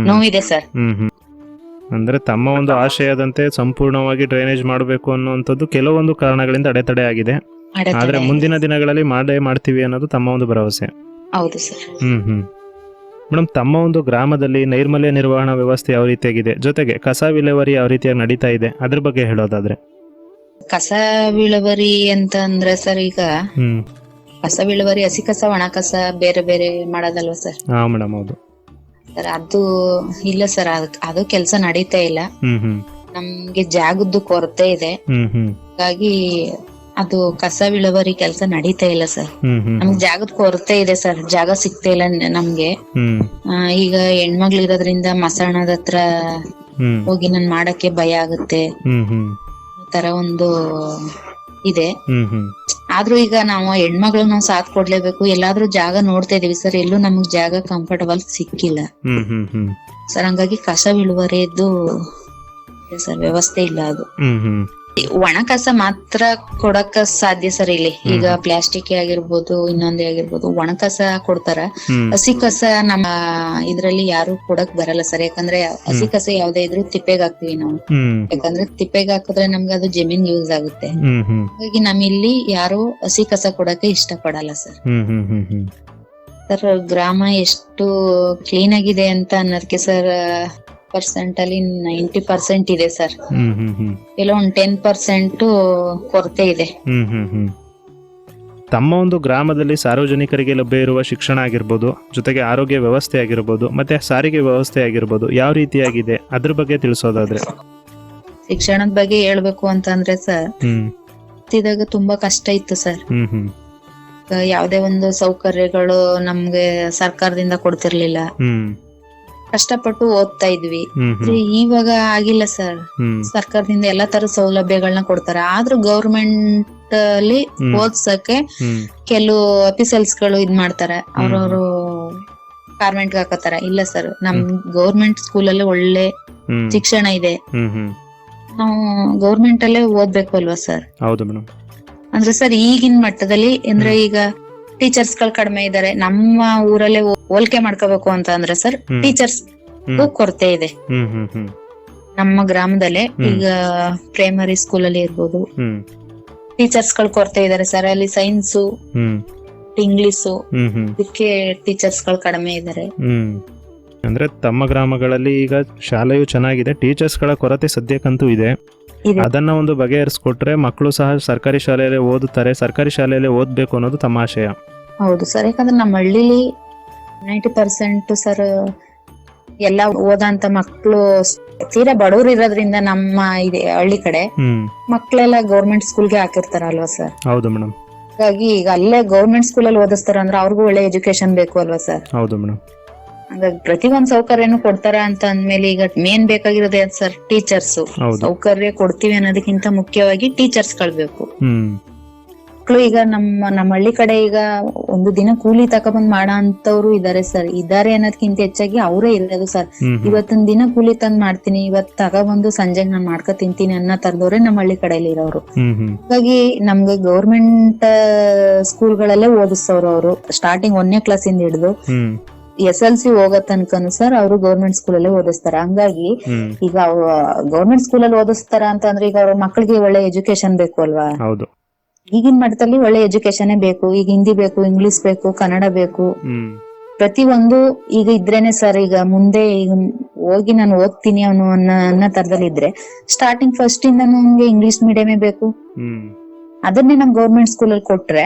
ನೋವಿದೆ ಸರ್. ಅಂದ್ರೆ ತಮ್ಮ ಒಂದು ಆಶಯದಂತೆ ಸಂಪೂರ್ಣವಾಗಿ ಡ್ರೈನೇಜ್ ಮಾಡಬೇಕು ಅನ್ನುವಂಥದ್ದು ಕೆಲವೊಂದು ಕಾರಣಗಳಿಂದ ಅಡೆತಡೆ ಆಗಿದೆ. ಆದ್ರೆ ಮುಂದಿನ ದಿನಗಳಲ್ಲಿ ಮಾಡ್ತೀವಿ ಅನ್ನೋದು ತಮ್ಮ ಒಂದು ಭರವಸೆ. ಹೌದು ಸರ್. ಮೇಡಮ್, ತಮ್ಮ ಒಂದು ಗ್ರಾಮದಲ್ಲಿ ನೈರ್ಮಲ್ಯ ನಿರ್ವಹಣಾ ವ್ಯವಸ್ಥೆ ಯಾವ ರೀತಿಯಾಗಿದೆ, ಜೊತೆಗೆ ಕಸ ವಿಲೇವಾರಿ ಯಾವ ರೀತಿಯಾಗಿ ನಡೀತಾ ಇದೆ ಅದ್ರ ಬಗ್ಗೆ ಹೇಳೋದಾದ್ರೆ? ಕಸ ವಿಲೇವಾರಿ ಅಂತ ಅಂದ್ರೆ ಸರ್, ಈಗ ಕಸ ವಿಲೇವಾರಿ ಹಸಿ ಕಸ ಒಣ ಕಸ ಬೇರೆ ಬೇರೆ ಮಾಡೋದಲ್ವಾ ಸರ್? ಹಾ ಮೇಡಮ್, ಹೌದು ಸರ್. ಅದು ಇಲ್ಲ ಸರ್, ಅದು ಕೆಲಸ ನಡೀತಾ ಇಲ್ಲ. ನಮ್ಗೆ ಜಾಗದ್ದು ಕೊರತೆ ಇದೆ, ಹಾಗಾಗಿ ಅದು ಕಸ ವಿಲೇವಾರಿ ಕೆಲಸ ನಡೀತಾ ಇಲ್ಲ ಸರ್. ನಮ್ಗೆ ಜಾಗದ ಕೊರತೆ ಇದೆ ಸರ್, ಜಾಗ ಸಿಗ್ತಾ ಇಲ್ಲ ನಮ್ಗೆ. ಈಗ ಹೆಣ್ಮಗ್ಳು ಇರೋದ್ರಿಂದ ಮಸಾಣದ ಹತ್ರ ಹ್ಮ್ ಹೋಗಿ ನನ್ ಮಾಡಕ್ಕೆ ಭಯ ಆಗುತ್ತೆ ಹ್ಮ್ ಹ್ಮ್ ಆ ತರ ಒಂದು ಇದೆ. ಹ್ಮ್ ಹ್ಮ್ ಆದ್ರೂ ಈಗ ನಾವು ಹೆಣ್ಮಗಳು ನಾವು ಸಾಥ್ ಕೊಡ್ಲೇಬೇಕು. ಎಲ್ಲಾದ್ರೂ ಜಾಗ ನೋಡ್ತಾ ಇದೀವಿ ಸರ್, ಎಲ್ಲೂ ನಮಗ್ ಜಾಗ ಕಂಫರ್ಟಬಲ್ ಸಿಕ್ಕಿಲ್ಲ ಹ್ಮ್ ಹ್ಮ್ ಹ್ಮ್ ಸರ್. ಹಂಗಾಗಿ ಕಸ ವಿಲೇವಾರಿದ್ದು ಸರ್ ವ್ಯವಸ್ಥೆ ಇಲ್ಲ. ಅದು ಹ್ಮ್ ಹ್ಮ್ ಒಣ ಕಸ ಮಾತ್ರ ಕೊಡಕ್ ಸಾಧ್ಯ ಸರ್ ಇಲ್ಲಿ. ಈಗ ಪ್ಲಾಸ್ಟಿಕ್ ಆಗಿರ್ಬೋದು, ಇನ್ನೊಂದೇ ಆಗಿರ್ಬೋದು, ಒಣ ಕಸ ಕೊಡ್ತಾರ. ಹ್ಮ್ ಹಸಿ ಕಸ ನಮ್ಮ ಇದ್ರಲ್ಲಿ ಯಾರು ಕೊಡಕ್ ಬರಲ್ಲ ಸರ್. ಯಾಕಂದ್ರೆ ಹಸಿ ಕಸ ಯಾವ್ದೇ ಇದ್ರು ತಿಪ್ಪೆಗ್ ಹಾಕ್ತಿವಿ ನಾವು. ಹ್ಮ್ ಯಾಕಂದ್ರೆ ತಿಪ್ಪೆಗ್ ಹಾಕಿದ್ರೆ ನಮ್ಗೆ ಅದು ಜಮೀನ್ ಯೂಸ್ ಆಗುತ್ತೆ. ಹ್ಮ್ ಹ್ಮ್ ಹಾಗಾಗಿ ಇಲ್ಲಿ ಯಾರು ಹಸಿ ಕಸ ಕೊಡಕ್ಕೆ ಇಷ್ಟ ಪಡಲ್ಲ ಸರ್. ಹ್ಮ್ ಹ್ಮ್ ಹ್ಮ್ ಹ್ಮ್ ಸರ್ ಗ್ರಾಮ ಎಷ್ಟು ಕ್ಲೀನ್ ಆಗಿದೆ ಅಂತ ಅನ್ನೋದಕ್ಕೆ ಸರ್ % ಅಲ್ಲಿ 90% ಇದೆ ಸರ್. ಹ್ಮ್ ಹ್ಮ್ ಹ್ಮ್ ಎಲ್ಲ ಒಂದ್ 10% ಕೊರತೆ ಇದೆ. ಹ್ಮ್ ಹ್ಮ್ ಹ್ಮ್ ತಮ್ಮ ಒಂದು ಗ್ರಾಮದಲ್ಲಿ ಸಾರ್ವಜನಿಕರಿಗೆ ಲಭ್ಯ ಇರುವ ಶಿಕ್ಷಣ ಆಗಿರ್ಬೋದು, ಜೊತೆಗೆ ಆರೋಗ್ಯ ವ್ಯವಸ್ಥೆ ಆಗಿರ್ಬೋದು, ಮತ್ತೆ ಸಾರಿಗೆ ವ್ಯವಸ್ಥೆ ಆಗಿರ್ಬೋದು, ಯಾವ ರೀತಿಯಾಗಿದೆ ಅದ್ರ ಬಗ್ಗೆ ತಿಳಿಸೋದಾದ್ರೆ? ಶಿಕ್ಷಣದ ಬಗ್ಗೆ ಹೇಳ್ಬೇಕು ಅಂತಂದ್ರೆ ಸರ್, ಹ್ಮ್ ಇದಾಗ ತುಂಬಾ ಕಷ್ಟ ಇತ್ತು ಸರ್. ಹ್ಮ್ ಹ್ಮ್ ಯಾವ್ದೇ ಒಂದು ಸೌಕರ್ಯಗಳು ನಮ್ಗೆ ಸರ್ಕಾರದಿಂದ ಕೊಡ್ತಿರ್ಲಿಲ್ಲ. ಹ್ಮ್ ಕಷ್ಟಪಟ್ಟು ಓದ್ತಾ ಇದ್ವಿ. ಹ್ಮ್ ಆದ್ರೆ ಇವಾಗ ಆಗಿಲ್ಲ ಸರ್. ಹ್ಮ್ ಸರ್ಕಾರದಿಂದ ಎಲ್ಲಾ ತರ ಸೌಲಭ್ಯಗಳನ್ನ ಕೊಡ್ತಾರೆ. ಆದ್ರೂ ಗೌರ್ಮೆಂಟ್ ಅಲ್ಲಿ ಓದ್ಸಕ್ಕೆ ಹ್ಮ್ ಕೆಲವು ಅಫಿಸಲ್ಸ್ ಗಳು ಇದ್ ಮಾಡ್ತಾರೆ. ಅವ್ರವ್ರು ಕಾರ್ಮೆಂಟ್ ಹಾಕತಾರ. ಇಲ್ಲ ಸರ್, ನಮ್ ಗೌರ್ಮೆಂಟ್ ಸ್ಕೂಲಲ್ಲಿ ಒಳ್ಳೆ ಹ್ಮ್ ಶಿಕ್ಷಣ ಇದೆ. ಹ್ಮ್ ಹ್ಮ್ ನಾವು ಗೌರ್ಮೆಂಟ್ ಅಲ್ಲೇ ಓದ್ಬೇಕು ಅಲ್ವಾ ಸರ್? ಹೌದು ಮೇಡಮ್. ಅಂದ್ರೆ ಸರ್ ಈಗಿನ ಮಟ್ಟದಲ್ಲಿ ಅಂದ್ರೆ ಈಗ ಟೀಚರ್ಸ್ ಗಳು ಕಡಿಮೆ ಇದಾರೆ. ನಮ್ಮ ಊರಲ್ಲೇ ಹೋಲಿಕೆ ಮಾಡ್ಕೋಬೇಕು ಅಂತ ಅಂದ್ರೆ ಸರ್, ಟೀಚರ್ಸ್ ಕೊರತೆ ಇದೆ ಹ್ಮ್ ಹ್ಮ್ ಹ್ಮ್ ನಮ್ಮ ಗ್ರಾಮದಲ್ಲೇ. ಈಗ ಪ್ರೈಮರಿ ಸ್ಕೂಲ್ ಅಲ್ಲಿ ಇರ್ಬೋದು, ಹ್ಮ್ ಟೀಚರ್ಸ್ ಗಳು ಕೊರತೆ ಇದಾರೆ ಸರ್. ಅಲ್ಲಿ ಸೈನ್ಸ್, ಹ್ಮ್ ಇಂಗ್ಲಿಷ್ ಹ್ಮ್ ಹ್ಮ್ ಇದಕ್ಕೆ ಟೀಚರ್ಸ್ ಗಳು ಕಡಿಮೆ ಇದಾರೆ. ಹ್ಮ್ ಅಂದ್ರೆ ತಮ್ಮ ಗ್ರಾಮಗಳಲ್ಲಿ ಈಗ ಶಾಲೆಯು ಚೆನ್ನಾಗಿದೆ, ಟೀಚರ್ಸ್ ಗಳ ಕೊರತೆ ಸದ್ಯಕ್ಕಂತೂ ಇದೆ. ಅದನ್ನ ಒಂದು ಬಗೆಹರಿಸ್ಕೊಟ್ರೆ ಮಕ್ಕಳು ಸಹ ಸರ್ಕಾರಿ ಶಾಲೆಯಲ್ಲೇ ಓದುತ್ತಾರೆ, ಸರ್ಕಾರಿ ಶಾಲೆಯಲ್ಲೇ ಓದ್ಬೇಕು ಅನ್ನೋದು ತಮ್ಮ ಆಶಯ. ಹೌದು ಸರ್. ಯಾಕಂದ್ರೆ ನಮ್ಮ ಹಳ್ಳಿಲಿ 90% ಸರ್ ಎಲ್ಲ ಓದಂತ ಮಕ್ಕಳು ತೀರಾ ಬಡವರು ಇರೋದ್ರಿಂದ ನಮ್ಮ ಇದೆ ಹಳ್ಳಿ ಕಡೆ ಮಕ್ಕಳೆಲ್ಲ ಗೌರ್ಮೆಂಟ್ ಸ್ಕೂಲ್ಗೆ ಹಾಕಿರ್ತಾರಲ್ವಾ ಸರ್? ಹೌದು ಮೇಡಮ್. ಹಾಗಾಗಿ ಈಗ ಅಲ್ಲೇ ಗೌರ್ಮೆಂಟ್ ಸ್ಕೂಲಲ್ಲಿ ಓದಿಸ್ತಾರ ಅಂದ್ರೆ ಅವ್ರಿಗೂ ಒಳ್ಳೆ ಎಜುಕೇಶನ್ ಬೇಕು ಅಲ್ವಾ ಸರ್? ಹೌದು ಮೇಡಮ್. ಹಾಗಾಗಿ ಪ್ರತಿಯೊಂದ್ ಸೌಕರ್ಯನು ಕೊಡ್ತಾರ ಅಂತ ಅಂದ್ಮೇಲೆ ಈಗ ಮೇನ್ ಬೇಕಾಗಿರೋದೇ ಸರ್ ಟೀಚರ್ಸ್. ಸೌಕರ್ಯ ಕೊಡ್ತೀವಿ ಅನ್ನೋದಕ್ಕಿಂತ ಮುಖ್ಯವಾಗಿ ಟೀಚರ್ಸ್ ಗಳು ಬೇಕು. ಮಕ್ಕಳು ಈಗ ನಮ್ಮ ಹಳ್ಳಿ ಕಡೆ ಈಗ ಒಂದು ದಿನ ಕೂಲಿ ತಕೊಂಡ್ ಮಾಡೋ ಅಂತವ್ರು ಇದಾರೆ ಸರ್. ಇದಾರೆ ಅನ್ನೋದಕ್ಕಿಂತ ಹೆಚ್ಚಾಗಿ ಅವರೇ ಇರೋದು ಸರ್. ಇವತ್ತೊಂದ್ ದಿನ ಕೂಲಿ ತಂದ್ ಮಾಡ್ತೀನಿ, ಇವತ್ ತಗೊಬಂದು ಸಂಜೆಗ್ ನಾನ್ ಮಾಡ್ಕೊ ತಿಂತೀನಿ ಅನ್ನೋ ತರದವ್ರೆ ನಮ್ಮ ಹಳ್ಳಿ ಕಡೆಯಲ್ಲಿ ಇರೋರು. ಹಾಗಾಗಿ ನಮ್ಗೆ ಗೌರ್ಮೆಂಟ್ ಸ್ಕೂಲ್ಗಳಲ್ಲೇ ಓದಿಸ್ತವ್ರು. ಅವರು ಸ್ಟಾರ್ಟಿಂಗ್ 1ನೇ ಕ್ಲಾಸಿಂದ ಹಿಡಿದು SLC ಹೋಗೋ ತನಕನು ಸರ್ ಅವರು ಗೌರ್ಮೆಂಟ್ ಸ್ಕೂಲಲ್ಲೇ ಓದಿಸ್ತಾರ. ಹಂಗಾಗಿ ಈಗ ಗೌರ್ಮೆಂಟ್ ಸ್ಕೂಲಲ್ಲಿ ಓದಿಸ್ತಾರ ಅಂತ ಅಂದ್ರೆ ಈಗ ಅವ್ರ ಮಕ್ಕಳಿಗೆ ಒಳ್ಳೆ ಎಜುಕೇಶನ್ ಬೇಕು ಅಲ್ವಾ? ಈಗಿನ ಮಟ್ಟದಲ್ಲಿ ಒಳ್ಳೆ ಎಜುಕೇಶನ್ ಬೇಕು. ಈಗ ಹಿಂದಿ ಬೇಕು, ಇಂಗ್ಲಿಷ್ ಬೇಕು, ಕನ್ನಡ ಬೇಕು, ಪ್ರತಿಯೊಂದು ಈಗ ಇದ್ರೇನೆ ಸರ್. ಈಗ ಮುಂದೆ ಈಗ ಹೋಗಿ ನಾನು ಓದ್ತೀನಿ ಅನ್ನೋ ತರದಲ್ಲಿ ಇದ್ರೆ ಸ್ಟಾರ್ಟಿಂಗ್ ಫಸ್ಟ್ ಇಂದ ನಮ್ಗೆ ಇಂಗ್ಲಿಷ್ ಮೀಡಿಯಮೇ ಬೇಕು. ಅದನ್ನೇ ನಮ್ ಗೌರ್ಮೆಂಟ್ ಸ್ಕೂಲಲ್ಲಿ ಕೊಟ್ರೆ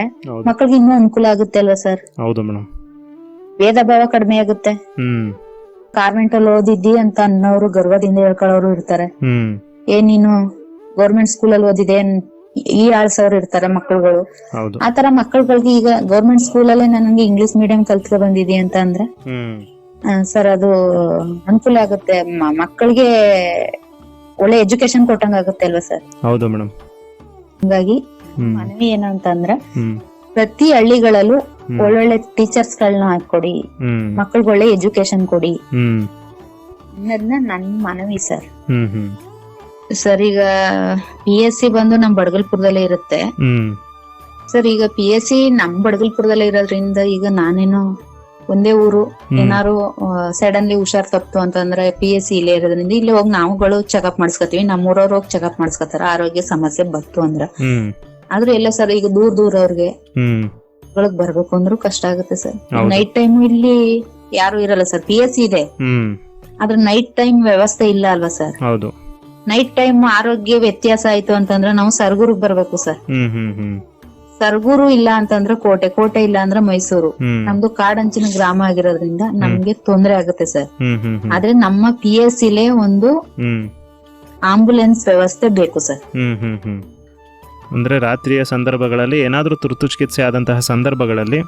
ಮಕ್ಕಳಿಗೆ ಇನ್ನೂ ಅನುಕೂಲ ಆಗುತ್ತೆ ಅಲ್ವಾ ಸರ್? ಹೌದು ಮೇಡಮ್. ಭೇದ ಭಾವ ಕಡಿಮೆ ಆಗುತ್ತೆ. ಕಾರ್ಮೆಂಟ್ ಅಲ್ಲಿ ಓದಿದ್ದಿ ಅಂತ ಅನ್ನೋರು ಗರ್ವದಿಂದ ಹೇಳ್ಕೊಳ್ಳೋರು ಇರ್ತಾರೆ. ನೀನು ಗೌರ್ಮೆಂಟ್ ಸ್ಕೂಲಲ್ಲಿ ಓದಿದೆ ಈ ಆಳ್ಸವ್ರು ಇರ್ತಾರೆ ಮಕ್ಕಳುಗಳು. ಆತರ ಮಕ್ಕಳುಗಳಿಗೆ ಈಗ ಗೌರ್ಮೆಂಟ್ ಸ್ಕೂಲಲ್ಲೇ ನನಗೆ ಇಂಗ್ಲಿಷ್ ಮೀಡಿಯಂ ಕಲ್ತ್ಕೊ ಬಂದಿದಿ ಅಂತ ಅಂದ್ರೆ ಸರ್ ಅದು ಅನುಕೂಲ ಆಗುತ್ತೆ. ಮಕ್ಕಳಿಗೆ ಒಳ್ಳೆ ಎಜುಕೇಶನ್ ಕೊಟ್ಟಂಗ ಆಗುತ್ತೆ ಅಲ್ವಾ ಸರ್? ಹೌದು ಮೇಡಮ್. ಹಂಗಾಗಿ ಮನವಿ ಏನಂತಂದ್ರೆ ಪ್ರತಿ ಹಳ್ಳಿಗಳಲ್ಲೂ ಒಳ್ಳೊಳ್ಳೆ ಟೀಚರ್ಸ್ ಗಳನ್ನ ಹಾಕೊಡಿ, ಮಕ್ಕಳಿಗೆ ಒಳ್ಳೆ ಎಜುಕೇಶನ್ ಕೊಡಿ ಅನ್ನೋದನ್ನ ನನ್ ಮನವಿ ಸರ್. ಸರ್ ಈಗ PSC ಬಂದು ನಮ್ ಬಡಗಲ್ಪುರದಲ್ಲೇ ಇರುತ್ತೆ ಸರ್. ಈಗ PSC ನಮ್ ಬಡಗಲ್ಪುರದಲ್ಲೇ ಇರೋದ್ರಿಂದ ಈಗ ನಾನೇನೋ ಒಂದೇ ಊರು ಏನಾರು ಸಡನ್ಲಿ ಹುಷಾರ್ ತಪ್ತು ಅಂತಂದ್ರೆ PSC ಇಲ್ಲೇ ಇರೋದ್ರಿಂದ ಇಲ್ಲಿ ಹೋಗಿ ನಾವುಗಳು ಚೆಕಪ್ ಮಾಡಿಸ್ಕೊತೀವಿ. ನಮ್ಮೂರವ್ರು ಹೋಗಿ ಚೆಕಪ್ ಮಾಡಿಸ್ಕೊತಾರ ಆರೋಗ್ಯ ಸಮಸ್ಯೆ ಬಂತು ಅಂದ್ರ. ಆದ್ರೆ ಎಲ್ಲ ಸರ್ ಈಗ ದೂರ ಅವ್ರಿಗೆ ಬರ್ಬೇಕು ಅಂದ್ರೂ ಕಷ್ಟ ಆಗುತ್ತೆ ಸರ್. ನೈಟ್ ಟೈಮ್ ಇಲ್ಲಿ ಯಾರು ಇರಲ್ಲ ಸರ್. PSC ಇದೆ ಆದ್ರೆ ನೈಟ್ ಟೈಮ್ ವ್ಯವಸ್ಥೆ ಇಲ್ಲ ಅಲ್ವಾ ಸರ್? ನೈಟ್ ಟೈಮ್ ಆರೋಗ್ಯ ವ್ಯತ್ಯಾಸ ಆಯ್ತು ಅಂತಂದ್ರೆ ನಾವು ಸರಗೂರಿಗೆ ಬರ್ಬೇಕು ಸರ್. ಸರಗೂರು ಇಲ್ಲ ಅಂತಂದ್ರೆ ಕೋಟೆ ಇಲ್ಲ ಅಂದ್ರೆ ಮೈಸೂರು. ನಮ್ದು ಕಾಡಂಚಿನ ಗ್ರಾಮ ಆಗಿರೋದ್ರಿಂದ ನಮ್ಗೆ ತೊಂದ್ರೆ ಆಗುತ್ತೆ ಸರ್. ಆದ್ರೆ ನಮ್ಮ PSCಲೇ ಒಂದು ಆಂಬುಲೆನ್ಸ್ ವ್ಯವಸ್ಥೆ ಬೇಕು ಸರ್. ಅಂದ್ರೆ ರಾತ್ರಿಯ ಸಂದರ್ಭಗಳಲ್ಲಿ ಏನಾದ್ರೂ ತುರ್ತು ಚಿಕಿತ್ಸೆ ಆದಂತಹ ಸಂದರ್ಭಗಳಲ್ಲಿ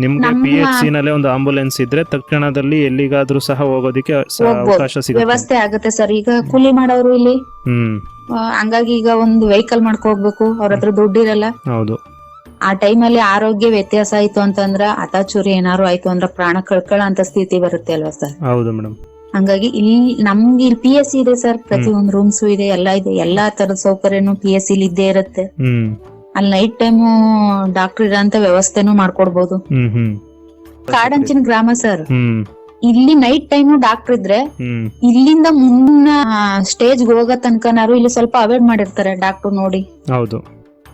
ನಿಮ್ಗೆ ನಮ್ಮ- PHC ನಲ್ಲೇ ಒಂದು ಆಂಬುಲೆನ್ಸ್ ಇದ್ರೆ ತಕ್ಷಣದಲ್ಲಿ ಎಲ್ಲಿಗಾದ್ರೂ ಸಹ ಹೋಗೋದಿಕ್ಕೆ ಹೋಗ್ಬೋದು. ಅವಕಾಶ ಸಿಗುತ್ತೆ. ವ್ಯವಸ್ಥೆ ಆಗುತ್ತೆ ಸರ್. ಈಗ ಕೂಲಿ ಮಾಡೋರು ಇಲ್ಲಿ ಹ್ಮ್ ಹಂಗಾಗಿ ಈಗ ಒಂದು ವೆಹಿಕಲ್ ಮಾಡ್ಕೋಗ್ಬೇಕು, ಅವ್ರ ಹತ್ರ ದುಡ್ಡಿರಲ್ಲ. ಹೌದು. ಆ ಟೈಮಲ್ಲಿ ಆರೋಗ್ಯ ವ್ಯತ್ಯಾಸ ಆಯ್ತು ಅಂತಂದ್ರ ಹಠಾಚೂರಿ ಏನಾರು ಆಯ್ತು ಅಂದ್ರ ಪ್ರಾಣ ಕಳ್ಕೊಳ್ಳೋ ಅಂತ ಸ್ಥಿತಿ ಬರುತ್ತೆ ಅಲ್ವಾ ಸರ್. ಹೌದು ಮೇಡಮ್. ಹಂಗಾಗಿ ಇಲ್ಲಿ ನಮ್ಗೆ ಇಲ್ಲಿ PSC ಇದೆ ಸರ್. ಪ್ರತಿಯೊಂದು ರೂಮ್ಸ್ ಇದೆ, ಎಲ್ಲಾ ಇದೆ, ಎಲ್ಲಾ ತರದ ಸೌಕರ್ಯನು PSC ಇಲ್ಲಿ ಇದ್ದೇ ಇರುತ್ತೆ. ಹ್ಮ್ ಅಲ್ಲಿ ನೈಟ್ ಟೈಮು ಡಾಕ್ಟರ್ ಇರೋಂತ ವ್ಯವಸ್ಥೆನೂ ಮಾಡ್ಕೊಡ್ಬೋದು. ಹ್ಮ್ ಹ್ಮ್ ಕಾಡಂಚಿನ ಗ್ರಾಮ ಸರ್. ಹ್ಮ್ ಇಲ್ಲಿ ನೈಟ್ ಟೈಮು ಡಾಕ್ಟರ್ ಇದ್ರೆ ಹ್ಮ್ ಇಲ್ಲಿಂದ ಮುನ್ನ ಸ್ಟೇಜ್ ಹೋಗೋ ತನಕನಾರು ಇಲ್ಲಿ ಸ್ವಲ್ಪ ಅವಾಯ್ಡ್ ಮಾಡಿರ್ತಾರೆ ಡಾಕ್ಟರ್ ನೋಡಿ. ಹೌದು.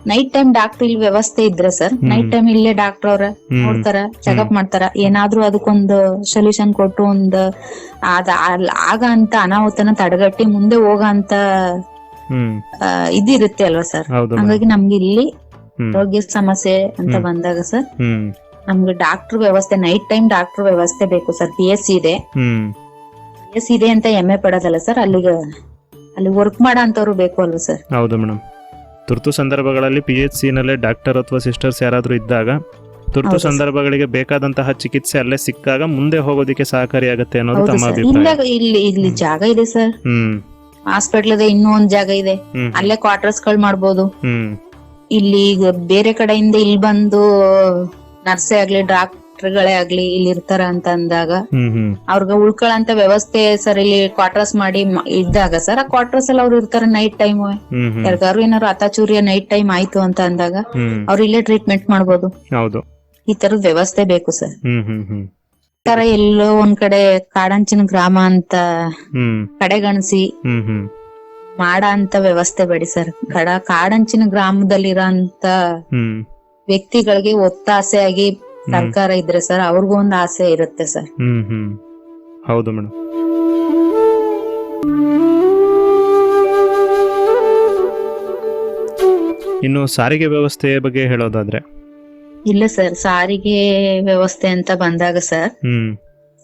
ನೈಟ್ ಟೈಮ್ ಡಾಕ್ಟರ್ ಇಲ್ಲಿ ವ್ಯವಸ್ಥೆ ಇದ್ರೆ ಸರ್, ನೈಟ್ ಟೈಮ್ ಇಲ್ಲೇ ಡಾಕ್ಟರ್ ಅವ್ರ ನೋಡ್ತಾರ, ಚೆಕಪ್ ಮಾಡ್ತಾರ, ಏನಾದ್ರೂ ಅದಕ್ಕೊಂದು ಸೊಲ್ಯೂಷನ್ ಕೊಟ್ಟು ಒಂದು ಆಗ ಅಂತ ಅನಾಹುತನ ತಡೆಗಟ್ಟಿ ಮುಂದೆ ಹೋಗ ಅಂತ ಹ್ಮ್ ಇದಿರುತ್ತೆ ಅಲ್ವಾ ಸರ್. ಹೌದು ಹಂಗಾಗಿ ನಮ್ಗೆ ಇಲ್ಲಿ ಹ್ಮ್ ಆರೋಗ್ಯ ಸಮಸ್ಯೆ ಅಂತ ಬಂದಾಗ ಸರ್ ಹ್ಮ್ ನಮ್ಗೆ ಡಾಕ್ಟರ್ ವ್ಯವಸ್ಥೆ, ನೈಟ್ ಟೈಮ್ ಡಾಕ್ಟರ್ ವ್ಯವಸ್ಥೆ ಬೇಕು ಸರ್. PSC ಇದೆ, ಹ್ಮ್ PSC ಇದೆ ಅಂತ ಹೆಮ್ಮೆ ಪಡೋದಲ್ಲ ಸರ್, ಅಲ್ಲಿ ವರ್ಕ್ ಮಾಡೋ ಅಂತವ್ರು ಬೇಕು ಅಲ್ವಾ ಸರ್. ಹೌದು ಮೇಡಮ್. ತುರ್ತು ಸಂದರ್ಭಗಳಲ್ಲಿ PHC ನಲ್ಲೇ ಡಾಕ್ಟರ್ ಅಥವಾ ಸಿಸ್ಟರ್ಸ್ ಯಾರಾದ್ರೂ ಇದ್ದಾಗ ತುರ್ತು ಹೌದು ಸರ್. ಸಂದರ್ಭಗಳಿಗೆ ಬೇಕಾದಂತಹ ಚಿಕಿತ್ಸೆ ಅಲ್ಲೇ ಸಿಕ್ಕಾಗ ಮುಂದೆ ಹೋಗೋದಿಕ್ಕೆ ಸಹಕಾರಿಯಾಗುತ್ತೆ ಅನ್ನೋದು ಹೌದು ತಮ್ಮ ಸರ್. ಅಭಿಪ್ರಾಯ. ಇಲ್ಲಿ ಜಾಗ ಇದೆ ಸರ್, ಹ್ಮ್ ಹಾಸ್ಪಿಟಲ್ ಇದೆ, ಇನ್ನೂ ಒಂದ್ ಜಾಗ ಇದೆ, ಹ್ಮ್ ಅಲ್ಲೇ ಕ್ವಾರ್ಟರ್ಸ್ ಗಳು ಮಾಡ್ಬೋದು. ಹ್ಮ್ ಇಲ್ಲಿ ಈಗ ಬೇರೆ ಕಡೆಯಿಂದ ಇಲ್ಲಿ ಬಂದು ನರ್ಸೇ ಆಗ್ಲಿ ಡಾಕ್ಟರ್ಗಳೇ ಆಗ್ಲಿ ಇಲ್ಲಿ ಇರ್ತಾರ ಅಂತ ಅಂದಾಗ ಹ್ಮ್ ಹ್ಮ್ ಅವ್ರಿಗೆ ಉಳ್ಕೊಳ್ಳಂತ ವ್ಯವಸ್ಥೆ ಸರ್ ಇಲ್ಲಿ ಕ್ವಾರ್ಟರ್ಸ್ ಮಾಡಿ ಇದ್ದಾಗ ಸರ್, ಆ ಕ್ವಾರ್ಟರ್ಸ್ ಅಲ್ಲಿ ಅವ್ರು ಇರ್ತಾರೆ ನೈಟ್ ಟೈಮ್. ಹ್ಮ್ ಹ್ಮ್ ಯಾರಿಗಾರು ಏನಾರು ಹತಾಚೂರಿಯ ನೈಟ್ ಟೈಮ್ ಆಯ್ತು ಅಂತ ಅಂದಾಗ ಹ್ಮ್ ಅವ್ರು ಇಲ್ಲೇ ಟ್ರೀಟ್ಮೆಂಟ್ ಮಾಡ್ಬೋದು. ಹೌದು. ಈ ತರದ ವ್ಯವಸ್ಥೆ ಬೇಕು ಸರ್. ಹ್ಮ್ ಹ್ಮ್ ಹ್ಮ್ ಈ ತರ ಎಲ್ಲೋ ಒಂದ್ ಕಡೆ ಕಾಡಂಚಿನ ಗ್ರಾಮ ಅಂತ ಹ್ಮ್ ಕಡೆಗಣಿಸಿ ಹ್ಮ್ ಹ್ಮ್ ಮಾಡ ಅಂತ ವ್ಯವಸ್ಥೆ ಬೇಡಿ ಸರ್. ಕಾಡಂಚಿನ ಗ್ರಾಮದಲ್ಲಿರೋಂತ ಹ್ಮ್ ವ್ಯಕ್ತಿಗಳಿಗೆ ಒತ್ತಾಸೆ ಆಗಿ ಸರ್ಕಾರ ಇದ್ರೆ ಸರ್ ಅವ್ರಿಗೂ ಒಂದು ಆಸೆ ಇರುತ್ತೆ ಸರ್. ಹ್ಮ್ ಹ್ಮ್ ಹೌದು ಮೇಡಮ್. ಇನ್ನು ಸಾರಿಗೆ ವ್ಯವಸ್ಥೆಯ ಬಗ್ಗೆ ಹೇಳೋದಾದ್ರೆ? ಇಲ್ಲ ಸರ್, ಸಾರಿಗೆ ವ್ಯವಸ್ಥೆ ಅಂತ ಬಂದಾಗ ಸರ್ ಹ್ಮ್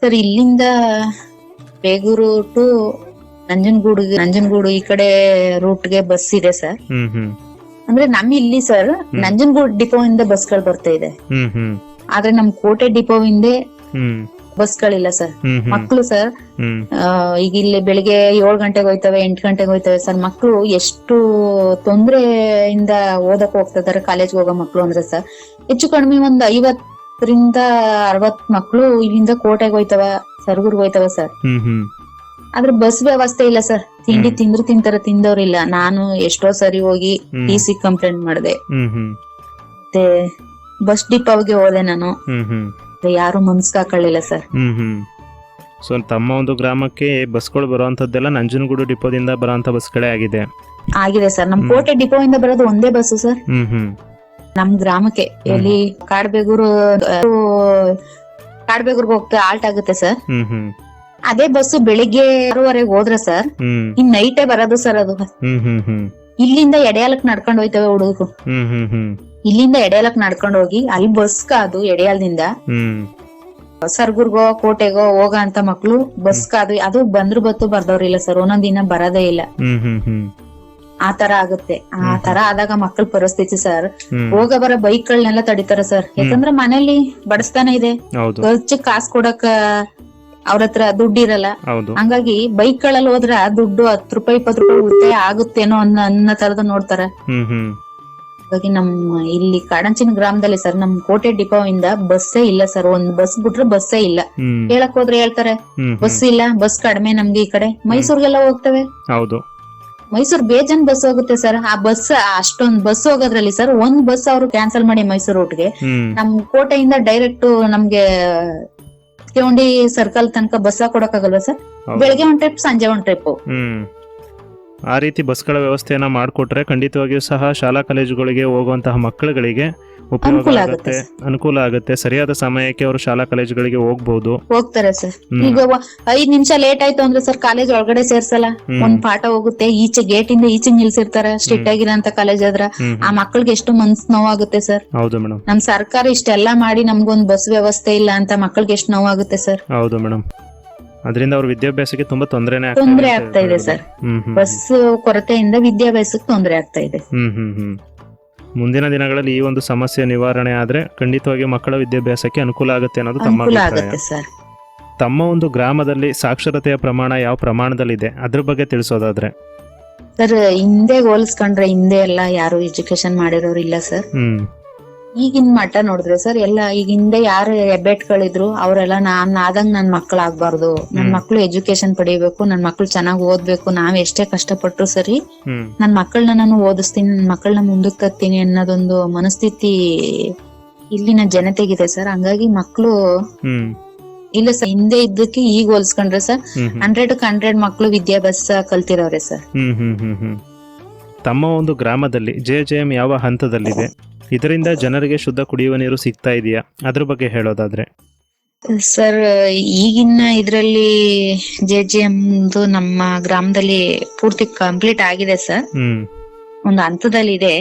ಸರ್ ಇಲ್ಲಿಂದ ಬೇಗೂರು ಟು ನಂಜನಗೂಡು ಈ ಕಡೆ ರೂಟ್ಗೆ ಬಸ್ ಇದೆ ಸರ್. ಹ್ಮ್ ಹ್ಮ್ ಅಂದ್ರೆ ನಮ್ ಇಲ್ಲಿ ಸರ್ ನಂಜನಗೂಡು ಡಿಪೋ ಇಂದ ಬಸ್ಗಳು ಬರ್ತಾ ಇದೆ, ಹ್ಮ್ ಹ್ಮ್ ಆದ್ರೆ ನಮ್ ಕೋಟೆ ಡಿಪೋ ಇಂದ ಹ್ಮ್ ಬಸ್ಗಳಿಲ್ಲ ಸರ್. ಹ್ಮ್ ಹ್ಮ್ ಮಕ್ಳು ಸರ್ ಹ್ಮ್ ಈಗ ಇಲ್ಲಿ ಬೆಳಿಗ್ಗೆ 7 ಗಂಟೆಗೆ ಹೋಯ್ತವೆ, 8 ಗಂಟೆಗೆ ಹೋಯ್ತವೆ ಸರ್. ಮಕ್ಳು ಎಷ್ಟು ತೊಂದ್ರೆಯಿಂದ ಓದಕ್ ಹೋಗ್ತಾ ಇದಾರೆ ಕಾಲೇಜ್ಗೆ ಹೋಗೋ ಮಕ್ಳು ಅಂದ್ರೆ ಸರ್ ಹೆಚ್ಚು ಕಡಿಮೆ ಒಂದ್ 50ರಿಂದ 60 ಮಕ್ಳು ಇಲ್ಲಿಂದ ಕೋಟೆಗೆ ಹೋಯ್ತವ, ಸರಗೂರ್ಗೆ ಹೋಯ್ತವ ಸರ್. ಹ್ಮ್ ಹ್ಮ್ ಆದ್ರೆ ಬಸ್ ವ್ಯವಸ್ಥೆ ಇಲ್ಲ ಸರ್. ತಿಂಡಿ ತಿಂತಾರ, ತಿಂದವ್ರಿಲ್ಲ. ನಾನು ಎಷ್ಟೋ ಸರಿ ಹೋಗಿ TC ಕಂಪ್ಲೇಂಟ್ ಮಾಡಿದೆ, ಹ್ಮ್ ಹ್ಮ್ ಮತ್ತೆ ಬಸ್ ಡಿಪೋಗೆ ಹೋದೆ ನಾನು, ಹ್ಮ್ ಹ್ಮ್ ಯಾರು ಮನ್ಸ್ಕಾಕೊಳ್ಳಿಲ್ಲ ಸರ್. ಹ್ಮ್ ಹ್ಮ್ ಸೊ ತಮ್ಮ ಒಂದು ಗ್ರಾಮಕ್ಕೆ ಬಸ್ಗಳು ಬರುವಂತದ್ದೆಲ್ಲ ನಂಜನಗೂಡು ಡಿಪೋದಿಂದ ಬರುವಂತ ಬಸ್ಗಳೇ ಆಗಿದೆ ಸರ್. ನಮ್ ಕೋಟೆ ಡಿಪೋ ಇಂದ ಬರೋದು ಒಂದೇ ಬಸ್ ಸರ್ ಹ್ಮ್ ಹ್ಮ್ ನಮ್ ಗ್ರಾಮಕ್ಕೆ. ಎಲ್ಲಿ ಕಾಡ್ಬೇಗೂರ್ಗೆ ಹೋಗ್ತಾ ಆಲ್ಟ್ ಆಗುತ್ತೆ ಸರ್. ಹ್ಮ್ ಹ್ಮ್ ಅದೇ ಬಸ್ ಬೆಳಿಗ್ಗೆ 6:30 ಹೋದ್ರೆ ಸರ್ ಹ್ಮ್ ಇನ್ ನೈಟೇ ಬರೋದು ಸರ್ ಅದು. ಹ್ಮ್ ಹ್ಮ್ ಹ್ಮ್ ಇಲ್ಲಿಂದ ಎಡೆಯಾಲಕ್ ನಡ್ಕೊಂಡ್ ಹೋಯ್ತವೆ ಹುಡುಗರು. ಹ್ಮ್ ಹ್ಮ್ ಹ್ಮ್ ಇಲ್ಲಿಂದ ಎಡೆಯಾಲಕ್ ನಡ್ಕೊಂಡ್ ಹೋಗಿ ಅಲ್ಲಿ ಬಸ್ ಕಾದು ಎಡೆಯಾಲದಿಂದ ಹ್ಮ್ ಸರ್ಗುರ್ಗೋ ಕೋಟೆಗೋ ಹೋಗ ಅಂತ ಮಕ್ಳು ಬಸ್ ಕಾದು, ಅದು ಬಂದ್ರು ಬತ್ತು ಬರ್ದವ್ರಿಲ್ಲ ಸರ್, ಒಂದೊಂದ್ ದಿನ ಬರೋದೇ ಇಲ್ಲ. ಹ್ಮ್ ಹ್ಮ್ ಹ್ಮ್ ಆ ತರ ಆಗುತ್ತೆ. ಆ ತರ ಆದಾಗ ಮಕ್ಕಳ ಪರಿಸ್ಥಿತಿ ಸರ್, ಹ್ಮ್ ಹೋಗ ಬರೋ ಬೈಕ್ ಗಳನ್ನೆಲ್ಲ ತಡಿತಾರ ಸರ್. ಯಾಕಂದ್ರೆ ಮನೇಲಿ ಬಡಸ್ತಾನೆ ಇದೆ, ಹೌದು ಖರ್ಚು ಕಾಸು ಕೊಡಕ ಅವ್ರ ಹತ್ರ ದುಡ್ಡು ಇರಲ್ಲ. ಹೌದು ಹಂಗಾಗಿ ಬೈಕ್ ಗಳಲ್ಲಿ ಹೋದ್ರ ದುಡ್ಡು 10 ರೂಪಾಯಿ 20 ರೂಪಾಯಿ ಉಳಿತಾಯ ಆಗುತ್ತೇನೋ ಅನ್ನೋ ತರದ ನೋಡ್ತಾರ. ಹ್ಮ್ ಹ್ಮ್ ಹಾಗಾಗಿ ನಮ್ಮ ಇಲ್ಲಿ ಕಾಡಂಚಿನ ಗ್ರಾಮದಲ್ಲಿ ಸರ್ ನಮ್ ಕೋಟೆ ಡಿಪೋ ಇಂದ ಬಸ್ಸೇ ಇಲ್ಲ ಸರ್. ಒಂದ್ ಬಸ್ ಬಿಟ್ರೆ ಬಸ್ಸೇ ಇಲ್ಲ. ಹ್ಮ್ ಹೇಳಕ್ ಹೋದ್ರೆ ಹೇಳ್ತಾರೆ ಹ್ಮ್ ಬಸ್ ಇಲ್ಲ, ಬಸ್ ಕಡಿಮೆ ನಮ್ಗೆ ಈ ಕಡೆ. ಮೈಸೂರ್ಗೆಲ್ಲ ಹೋಗ್ತವೆ, ಹೌದು ಮೈಸೂರ್ ಬೇಜನ್ ಬಸ್ ಹೋಗುತ್ತೆ ಸರ್. ಆ ಬಸ್ ಅಷ್ಟೊಂದ್ ಬಸ್ ಹೋಗೋದ್ರಲ್ಲಿ ಸರ್ ಒಂದ್ ಬಸ್ ಅವ್ರು ಕ್ಯಾನ್ಸಲ್ ಮಾಡಿ ಮೈಸೂರು ರೂಟ್ಗೆ ಹ್ಮ್ ನಮ್ ಕೋಟೆಯಿಂದ ಡೈರೆಕ್ಟ್ ನಮ್ಗೆ ಕೆವಂಡಿ ಸರ್ಕಲ್ ತನಕ ಬಸ್ ಕೊಡಕ್ಕಾಗಲ್ವಾ ಸರ್? ಹೌದು. ಬೆಳಗ್ಗೆ ಒಂದ್ ಟ್ರಿಪ್, ಸಂಜೆ ಒಂದ್ ಟ್ರಿಪ್. ಹ್ಮ್ ಆ ರೀತಿ ಬಸ್ಗಳ ವ್ಯವಸ್ಥೆಯನ್ನ ಮಾಡಿಕೊಟ್ರೆ ಖಂಡಿತವಾಗಿಯೂ ಸಹ ಶಾಲಾ ಕಾಲೇಜುಗಳಿಗೆ ಹೋಗುವಂತಹ ಮಕ್ಕಳುಗಳಿಗೆ ಉಪಯೋಗ ಅನುಕೂಲ ಆಗುತ್ತೆ, ಆಗುತ್ತೆ ಅನುಕೂಲ ಆಗುತ್ತೆ. ಸರಿಯಾದ ಸಮಯಕ್ಕೆ ಅವರು ಶಾಲಾ ಕಾಲೇಜುಗಳಿಗೆ ಹೋಗ್ಬಹುದು. ಹೋಗ್ತಾರೆ ಸರ್. ಈಗ 5 ನಿಮಿಷ ಲೇಟ್ ಆಯ್ತು ಅಂದ್ರೆ ಸರ್ ಕಾಲೇಜ್ ಒಳಗಡೆ ಸೇರ್ಸಲ್ಲ, ಒಂದ್ ಪಾಠ ಹೋಗುತ್ತೆ, ಈಚೆ ಗೇಟ್ ಇಂದ ಈಚೆ ನಿಲ್ಸಿರ್ತಾರೆ. ಸ್ಟ್ರಿಕ್ಟ್ ಆಗಿರೋಂತ ಕಾಲೇಜ್ ಆದ್ರ ಆ ಮಕ್ಕಳಿಗೆ ಎಷ್ಟು ಮನ್ಸ್ ನೋವಾಗುತ್ತೆ ಸರ್. ಹೌದು ಮೇಡಮ್. ನಮ್ ಸರ್ಕಾರ ಇಷ್ಟೆಲ್ಲಾ ಮಾಡಿ ನಮ್ಗೊಂದ್ ಬಸ್ ವ್ಯವಸ್ಥೆ ಇಲ್ಲ ಅಂತ ಮಕ್ಕಳಿಗೆ ಎಷ್ಟು ನೋವಾಗುತ್ತೆ ಸರ್. ಹೌದು ಮೇಡಮ್. ಅದರಿಂದ ಅವ್ರ ವಿದ್ಯಾಭ್ಯಾಸಕ್ಕೆ ತುಂಬಾ ತೊಂದರೆ ಆಗ್ತಾ ಇದೆ ಸರ್. ಬಸ್ ಕೊರತೆಯಿಂದ ವಿದ್ಯಾಭ್ಯಾಸಕ್ಕೆ ತೊಂದರೆ ಆಗ್ತಾ ಇದೆ. ಮುಂದಿನ ದಿನಗಳಲ್ಲಿ ಈ ಒಂದು ಸಮಸ್ಯೆ ನಿವಾರಣೆ ಆದ್ರೆ ಖಂಡಿತವಾಗಿ ಮಕ್ಕಳ ವಿದ್ಯಾಭ್ಯಾಸಕ್ಕೆ ಅನುಕೂಲ ಆಗುತ್ತೆ ಅನ್ನೋದು ತಮ್ಮ ಅನುಕೂಲ ಅಭಿಪ್ರಾಯ. ಆಗುತ್ತೆ ಸರ್. ತಮ್ಮ ಒಂದು ಗ್ರಾಮದಲ್ಲಿ ಸಾಕ್ಷರತೆಯ ಪ್ರಮಾಣ ಯಾವ ಪ್ರಮಾಣದಲ್ಲಿದೆ ಅದ್ರ ಬಗ್ಗೆ ತಿಳಿಸೋದಾದ್ರೆ? ಸರ್ ಹಿಂದೆ ಹೋಲಿಸ್ಕೊಂಡ್ರೆ ಹಿಂದೆ ಎಲ್ಲ ಯಾರು ಎಜುಕೇಶನ್ ಮಾಡಿರೋರು ಇಲ್ಲ ಸರ್. ಈಗಿನ ಮಟ್ಟ ನೋಡಿದ್ರೆ ಸರ್ ಎಲ್ಲ ಈಗ ಹಿಂದೆ ಯಾರು ಹೆಬ್ಬೆಟ್ಗಳಿದ್ರು ಅವರೆಲ್ಲ ನಾನ್ ಆದಂಗ್ ನನ್ ಮಕ್ಳು ಆಗ್ಬಾರ್ದು, ನನ್ ಮಕ್ಳು ಎಜುಕೇಶನ್ ಪಡಿಬೇಕು, ನನ್ ಮಕ್ಳು ಚೆನ್ನಾಗ್ ಓದ್ಬೇಕು, ನಾವ್ ಎಷ್ಟೇ ಕಷ್ಟಪಟ್ರು ಸರಿ ನನ್ ಮಕ್ಕಳನ್ನ ನಾನು ಓದಿಸ್ತೀನಿ, ನನ್ ಮಕ್ಕಳನ್ನ ಮುಂದಕ್ಕೆ ತರ್ತೀನಿ ಅನ್ನೋದೊಂದು ಮನಸ್ಥಿತಿ ಇಲ್ಲಿನ ಜನತೆಗಿದೆ ಸರ್. ಹಂಗಾಗಿ ಮಕ್ಳು ಇಲ್ಲ ಸರ್, ಹಿಂದೆ ಇದ್ದಕ್ಕೆ ಈಗ ಹೋಲಿಸ್ಕೊಂಡ್ರೆ ಸರ್ 100% ಮಕ್ಳು ವಿದ್ಯಾಭ್ಯಾಸ ಕಲ್ತಿರೋರೆ ಸರ್. ತಮ್ಮ ಒಂದು ಗ್ರಾಮದಲ್ಲಿ JJM ಯಾವ ಹಂತದಲ್ಲಿದೆ? ಇದರಿಂದ ಜನರಿಗೆ ಶುದ್ಧ ಕುಡಿಯುವ ನೀರು ಸಿಗ್ತಾ ಇದೆಯಾ? ಅದ್ರ ಬಗ್ಗೆ ಹೇಳೋದಾದ್ರೆ? ಸರ್ ಈಗಿನ ಇದ್ರಲ್ಲಿ JJM ನಮ್ಮ ಗ್ರಾಮದಲ್ಲಿ ಪೂರ್ತಿ ಕಂಪ್ಲೀಟ್ ಆಗಿದೆ ಸರ್. ಒಂದು ಹಂತದಲ್ಲಿ ಇದೆ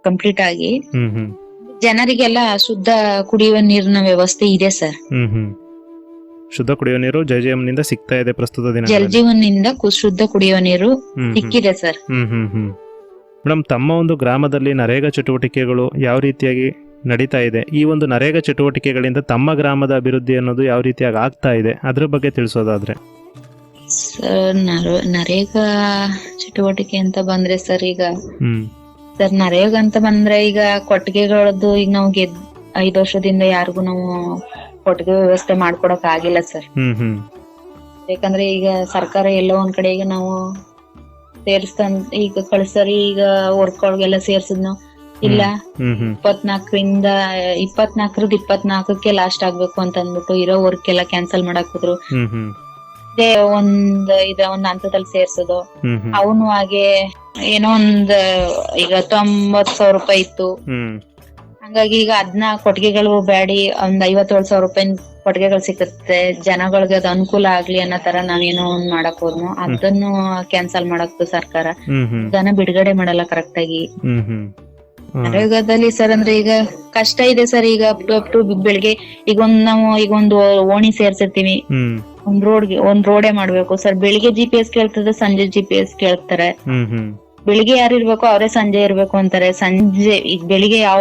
ಕಂಪ್ಲೀಟ್ ಆಗಿ. ಜನರಿಗೆಲ್ಲ ಶುದ್ಧ ಕುಡಿಯುವ ನೀರಿನ ವ್ಯವಸ್ಥೆ ಇದೆ ಸರ್. ಶುದ್ಧ ಕುಡಿಯುವ ನೀರು JJM ನಿಂದ ಸಿಗ್ತಾ ಇದೆ ಪ್ರಸ್ತುತ ದಿನ. ಜಲ್ ಜೀವನ್ ನಿಂದ ಶುದ್ಧ ಕುಡಿಯುವ ನೀರು ಸಿಕ್ಕಿದೆ ಸರ್. ಮೇಡಮ್, ತಮ್ಮ ಒಂದು ಗ್ರಾಮದಲ್ಲಿ ನರೇಗಾ ಚಟುವಟಿಕೆಗಳು ಯಾವ ರೀತಿಯಾಗಿ ನಡೀತಾ ಇದೆ? ಈ ಒಂದು ನರೇಗಾ ಚಟುವಟಿಕೆಗಳಿಂದ ತಮ್ಮ ಗ್ರಾಮದ ಅಭಿವೃದ್ಧಿ ಅನ್ನೋದು ಯಾವ ರೀತಿಯಾಗಿ ಆಗ್ತಾ ಇದೆ ಅದ್ರ ಬಗ್ಗೆ ತಿಳಿಸೋದಾದ್ರೆ? ಸರ್ ನರೇಗಾ ಚಟುವಟಿಕೆ ಅಂತ ಬಂದ್ರೆ ಸರ್ ಈಗ ಸರ್ ನರೇಗಾ ಅಂತ ಬಂದ್ರೆ ಈಗ ಕೊಟ್ಟಿಗೆಗಳದ್ದು ಈಗ ನಾವು 5 ವರ್ಷದಿಂದ ಯಾರಿಗೂ ನಾವು ಕೊಟ್ಟಿಗೆ ವ್ಯವಸ್ಥೆ ಮಾಡ್ಕೊಡಕ್ ಆಗಿಲ್ಲ ಸರ್. ಯಾಕಂದ್ರೆ ಈಗ ಸರ್ಕಾರ ಎಲ್ಲೋ ಒಂದ್ ಕಡೆ ಈಗ ನಾವು ಈಗ ಕಳ್ಸರಿ ಈಗ ವರ್ಕ್ಗಳಿಗೆಲ್ಲ ಸೇರ್ಸಿದ್ನು ಇಲ್ಲ 24ರಿಂದ 24ಕ್ಕೆ ಲಾಸ್ಟ್ ಆಗ್ಬೇಕು ಅಂತ ಅಂದ್ಬಿಟ್ಟು ಇರೋ ವರ್ಕ್ ಎಲ್ಲ ಕ್ಯಾನ್ಸಲ್ ಮಾಡಕ್ ಹೋದ್ರು. ಒಂದ್ ಹಂತದಲ್ಲಿ ಸೇರ್ಸೋದು ಅವನು ಹಾಗೆ ಏನೋ ಈಗ 90,000 ರೂಪಾಯಿ ಇತ್ತು. ಹಂಗಾಗಿ ಈಗ ಅದನ್ನ ಕೊಟ್ಟಿಗೆಗಳು ಬ್ಯಾಡಿ ಒಂದ್ 57,000 ರೂಪಾಯಿ ಕೊಟ್ಟಿಗೆಗಳು ಸಿಕ್ಕುತ್ತೆ, ಜನಗಳಿಗೆ ಅದು ಅನುಕೂಲ ಆಗ್ಲಿ ಅನ್ನೋ ತರ ನಾವೇನೋ ಒಂದ್ ಮಾಡಕ್ ಹೋದ್ನು, ಅದನ್ನು ಕ್ಯಾನ್ಸಲ್ ಮಾಡಕ್ತು ಸರ್ಕಾರ. ಅದನ್ನ ಬಿಡುಗಡೆ ಮಾಡಲ್ಲ ಕರೆಕ್ಟ್ ಆಗಿ. ನರೇಗಾದಲ್ಲಿ ಸರ್ ಅಂದ್ರೆ ಈಗ ಕಷ್ಟ ಇದೆ ಸರ್. ಈಗ ಬೆಳಿಗ್ಗೆ ಈಗ ಒಂದು ಓಣಿ ಸೇರ್ಸಿರ್ತೀವಿ, ಒಂದ್ ರೋಡೇ ಮಾಡ್ಬೇಕು ಸರ್. ಬೆಳಿಗ್ಗೆ GPS ಕೇಳ್ತದೆ, ಸಂಜೆ GPS ಕೇಳ್ತಾರೆ. ಬೆಳಿಗ್ಗೆ ಯಾರು ಇರ್ಬೇಕು ಅವರೇ ಸಂಜೆ ಇರ್ಬೇಕು ಅಂತಾರೆ. ಸಂಜೆ ಈಗ ಬೆಳಿಗ್ಗೆ ಯಾವ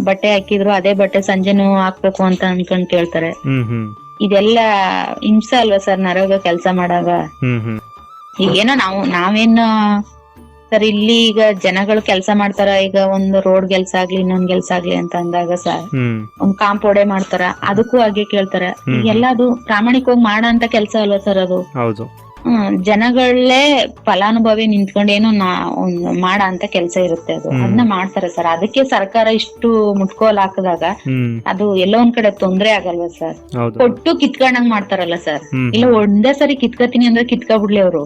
ಬಟ್ಟೆ ಹಾಕಿದ್ರು ಅದೇ ಬಟ್ಟೆ ಸಂಜೆನೂ ಹಾಕ್ಬೇಕು ಅಂತ ಅನ್ಕೊಂಡ್ ಕೇಳ್ತಾರೆ. ಇದೆಲ್ಲ ಹಿಂಸೆ ಅಲ್ವಾ ಸರ್ ನರೇಗಾ ಕೆಲ್ಸ ಮಾಡಾಗ? ಈಗೇನೋ ನಾವೇನು ಸರ್ ಇಲ್ಲಿ ಈಗ ಜನಗಳು ಕೆಲ್ಸ ಮಾಡ್ತಾರ. ಈಗ ಒಂದು ರೋಡ್ ಕೆಲ್ಸ ಆಗ್ಲಿ ಇನ್ನೊಂದ್ ಕೆಲ್ಸ ಆಗ್ಲಿ ಅಂತ ಅಂದಾಗ ಸರ್ ಒಂದ್ ಕಾಂಪೌಂಡೇ ಮಾಡ್ತಾರ, ಅದಕ್ಕೂ ಹಾಗೆ ಕೇಳ್ತಾರೆ. ಈಗೆಲ್ಲ ಅದು ಪ್ರಾಮಾಣಿಕವಾಗಿ ಮಾಡೋ ಅಂತ ಕೆಲ್ಸ ಅಲ್ವಾ ಸರ್ ಅದು? ಜನಗಳೇ ಫಲಾನುಭವಿ ನಿಂತ್ಕೊಂಡು ಏನೋ ಮಾಡ ಅಂತ ಕೆಲ್ಸ ಇರುತ್ತೆ, ಅದು ಅದನ್ನ ಮಾಡ್ತಾರೆ ಸರ್. ಅದಕ್ಕೆ ಸರ್ಕಾರ ಇಷ್ಟು ಮುಟ್ಕೋಲ್ ಹಾಕಿದಾಗ ಅದು ಎಲ್ಲೋ ಒಂದ್ ಕಡೆ ತೊಂದ್ರೆ ಆಗಲ್ವಾ ಸರ್? ಕೊಟ್ಟು ಕಿತ್ಕೊಂಡಂಗ್ ಮಾಡ್ತಾರಲ್ಲ ಸರ್. ಇಲ್ಲ ಒಂದೇ ಸರಿ ಕಿತ್ಕತೀನಿ ಅಂದ್ರೆ ಕಿತ್ಕೊಬಿಡ್ಲಿ ಅವರು,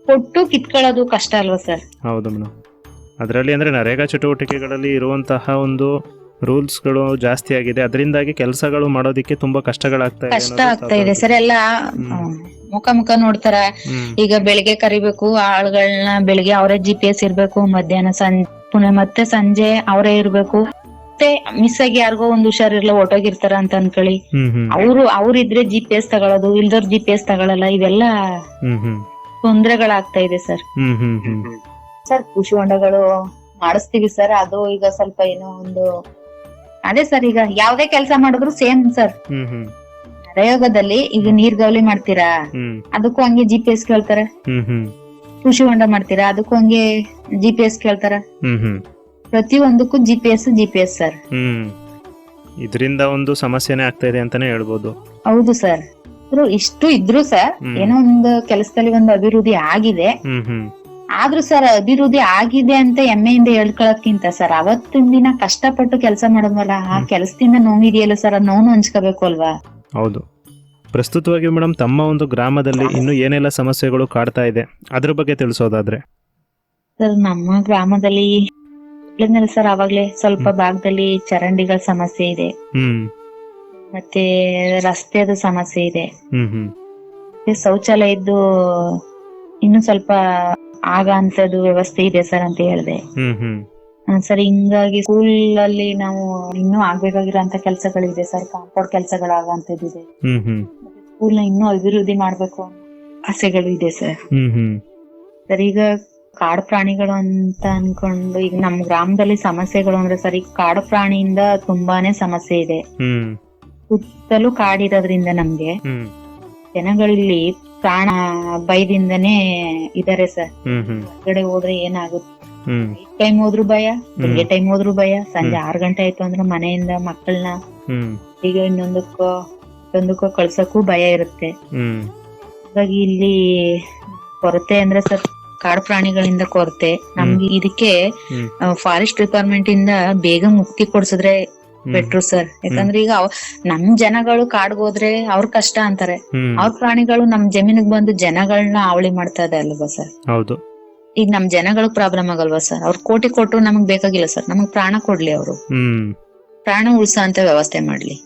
ಕೊಟ್ಟು ಕಿತ್ಕೊಳ್ಳೋದು ಕಷ್ಟ ಅಲ್ವಾ ಸರ್? ಹೌದು ಮೇಡಮ್. ಅದರಲ್ಲಿ ಅಂದ್ರೆ ನರೇಗಾ ಚಟುವಟಿಕೆಗಳಲ್ಲಿ ಇರುವಂತಹ ಒಂದು ರೂಲ್ಸ್ಗಳು ಜಾಸ್ತಿ ಆಗಿದೆ, ಅದರಿಂದಾಗಿ ಕೆಲಸಗಳು ಮಾಡೋದಿಕ್ಕೆ ತುಂಬಾ ಕಷ್ಟ ಆಗ್ತಾ ಇದೆ ಸರ್. ಎಲ್ಲ ಮುಖ ನೋಡ್ತಾರ. ಈಗ ಬೆಳಿಗ್ಗೆ ಕರಿಬೇಕು ಆಳುಗಳನ್ನ, ಬೆಳಿಗ್ಗೆ ಅವರೇ GPS ಇರ್ಬೇಕು, ಮಧ್ಯಾಹ್ನ ಮತ್ತೆ ಸಂಜೆ ಅವರೇ ಇರ್ಬೇಕು. ಮತ್ತೆ ಮಿಸ್ ಆಗಿ ಯಾರಿಗೋ ಒಂದ್ ಹುಷಾರಿರ್ಲ ಹೊಟ್ಟೋಗಿರ್ತಾರ ಅಂತ ಅನ್ಕೊಳ್ಳಿ, ಅವ್ರಿದ್ರೆ GPS ತಗೊಳ್ಳೋದು, ಇಲ್ದವ್ರ GPS ತಗೊಳಲ್ಲ. ಇವೆಲ್ಲ ತೊಂದರೆಗಳಾಗ್ತಾ ಇದೆ ಸರ್. ಸರ್ ಕೃಷಿ ಹೊಂಡಗಳು ಮಾಡಿಸ್ತೀವಿ ಸರ್. ಅದು ಈಗ ಸ್ವಲ್ಪ ಏನೋ ಒಂದು ಅದೇ ಸರ್, ಈಗ ಯಾವ್ದೇ ಕೆಲಸ ಮಾಡಿದ್ರು ಸೇಮ್ ಸರ್. ನರೇಗಾದಲ್ಲಿ ಈಗ ನೀರ್ಗಾವಲಿ ಮಾಡ್ತೀರಾ, ಅದಕ್ಕೂ ಹಂಗೆ GPS ಕೇಳ್ತಾರೆ. ಕೃಷಿ ಹೊಂಡ ಮಾಡ್ತೀರಾ, ಅದಕ್ಕೂ ಹಂಗೆ GPS ಕೇಳ್ತಾರ. ಪ್ರತಿಯೊಂದಕ್ಕೂ GPS ಸರ್. ಇದರಿಂದ ಒಂದು ಸಮಸ್ಯೆನೇ ಆಗ್ತಾ ಇದೆ ಅಂತಾನೆ ಹೇಳ್ಬೋದು. ಹೌದು ಸರ್. ಇಷ್ಟು ಇದ್ರು ಸರ್ ಏನೋ ಒಂದು ಕೆಲಸದಲ್ಲಿ ಒಂದು ಅಭಿವೃದ್ಧಿ ಆಗಿದೆ. ಆದ್ರೂ ಸರ್ ಅಭಿವೃದ್ಧಿ ಆಗಿದೆ ಅಂತ ಹೆಮ್ಮೆಯಿಂದ ಹೇಳ್ಕೊಳಕ್ಕಿಂತ ಸರ್ ಅವತ್ತಿನ ದಿನ ಕಷ್ಟಪಟ್ಟು ಕೆಲಸ ಮಾಡೋದ್ವಲ್ಲ, ಆ ಕೆಲಸದಿಂದ ನೋವಿದೆಯಲ್ಲ ಸರ್, ಅದ್ ನೋವು ಹಂಚ್ಕೋಬೇಕು ಅಲ್ವಾ? ಹೌದು. ಪ್ರಸ್ತುತವಾಗಿ ಮೇಡಮ್, ತಮ್ಮ ಒಂದು ಗ್ರಾಮದಲ್ಲಿ ಇನ್ನು ಏನೆಲ್ಲ ಸಮಸ್ಯೆಗಳು ಕಾಡ್ತಾ ಇದೆ ಅದ್ರ ಬಗ್ಗೆ ತಿಳಿಸೋದಾದ್ರೆ? ಸರ್ ನಮ್ಮ ಗ್ರಾಮದಲ್ಲಿ ಸರ್ ಅವಾಗ್ಲೇ ಸ್ವಲ್ಪ ಭಾಗದಲ್ಲಿ ಚರಂಡಿಗಳ ಸಮಸ್ಯೆ ಇದೆ, ಮತ್ತೆ ರಸ್ತೆದು ಸಮಸ್ಯೆ ಇದೆ, ಶೌಚಾಲಯದ್ದು ಇನ್ನು ಸ್ವಲ್ಪ ಆಗಂತದ್ದು ವ್ಯವಸ್ಥೆ ಇದೆ ಸರ್ ಅಂತ ಹೇಳಿದೆ ಸರ್. ಹಿಂಗಾಗಿ ಸ್ಕೂಲ್ ಅಲ್ಲಿ ನಾವು ಇನ್ನೂ ಆಗ್ಬೇಕಾಗಿರೋಂತ ಕೆಲಸಗಳಿದೆ ಸರ್, ಕಾಂಪೌಂಡ್ ಕೆಲಸಗಳಾಗಂತದ್ದಿದೆ. ಸ್ಕೂಲ್ ನ ಇನ್ನೂ ಅಭಿವೃದ್ಧಿ ಮಾಡ್ಬೇಕು ಆಸೆಗಳು ಇದೆ ಸರ್. ಸರ್ ಈಗ ಕಾಡು ಪ್ರಾಣಿಗಳು ಅಂತ ಅನ್ಕೊಂಡು ಈಗ ನಮ್ ಗ್ರಾಮದಲ್ಲಿ ಸಮಸ್ಯೆಗಳು ಅಂದ್ರೆ ಸರ್, ಈಗ ಕಾಡು ಪ್ರಾಣಿಯಿಂದ ತುಂಬಾನೇ ಸಮಸ್ಯೆ ಇದೆ. ಸುತ್ತಲೂ ಕಾಡಿರೋದ್ರಿಂದ ನಮ್ಗೆ ಜನಗಳಲ್ಲಿ ಪ್ರಾಣ ಭಯದಿಂದನೇ ಇದಾರೆ ಸರ್. ಹೊರಗಡೆ ಹೋದ್ರೆ ಏನಾಗುತ್ತೆ, ಟೈಮ್ ಹೋದ್ರು ಭಯ, ಬೆಳಿಗ್ಗೆ ಟೈಮ್ ಹೋದ್ರು ಭಯ, ಸಂಜೆ 6 ಗಂಟೆ ಆಯ್ತು ಅಂದ್ರೆ ಮನೆಯಿಂದ ಮಕ್ಕಳನ್ನ ಈಗ ಇನ್ನೊಂದಕ್ಕೋ ಕಳ್ಸಕ್ಕೂ ಭಯ ಇರುತ್ತೆ. ಹಾಗಾಗಿ ಇಲ್ಲಿ ಕೊರತೆ ಅಂದ್ರೆ ಸರ್ ಕಾಡು ಪ್ರಾಣಿಗಳಿಂದ ಕೊರತೆ. ನಮ್ಗೆ ಇದಕ್ಕೆ ಫಾರೆಸ್ಟ್ ಡಿಪಾರ್ಟ್ಮೆಂಟ್ ಇಂದ ಬೇಗ ಮುಕ್ತಿ ಕೊಡ್ಸಿದ್ರೆ ಬೆಟ್ರು ಸರ್. ಯಾಕಂದ್ರೆ ಈಗ ನಮ್ ಜನಗಳು ಕಾಡ್ಗ್ ಹೋದ್ರೆ ಅವ್ರ ಕಷ್ಟ ಅಂತಾರೆ, ಅವ್ರ ಪ್ರಾಣಿಗಳು ನಮ್ ಜಮೀನಿಗೆ ಬಂದು ಜನಗಳನ್ನ ಅವಳಿ ಮಾಡ್ತಾ ಇದೆ ಅಲ್ವಾ ಸರ್. ಹೌದು. ಈಗ ನಮ್ ಜನಗಳಿಗೆ ಪ್ರಾಬ್ಲಮ್ ಆಗಲ್ವಾ ಸರ್. ಅವ್ರ ಕೋಟಿ ಕೊಟ್ರು ನಮಗ್ ಬೇಕಾಗಿಲ್ಲ ಸರ್, ನಮಗ್ ಪ್ರಾಣ ಕೊಡ್ಲಿ, ಅವರು ಪ್ರಾಣ ಉಳ್ಸ ಅಂತ ವ್ಯವಸ್ಥೆ ಮಾಡ್ಲಿ.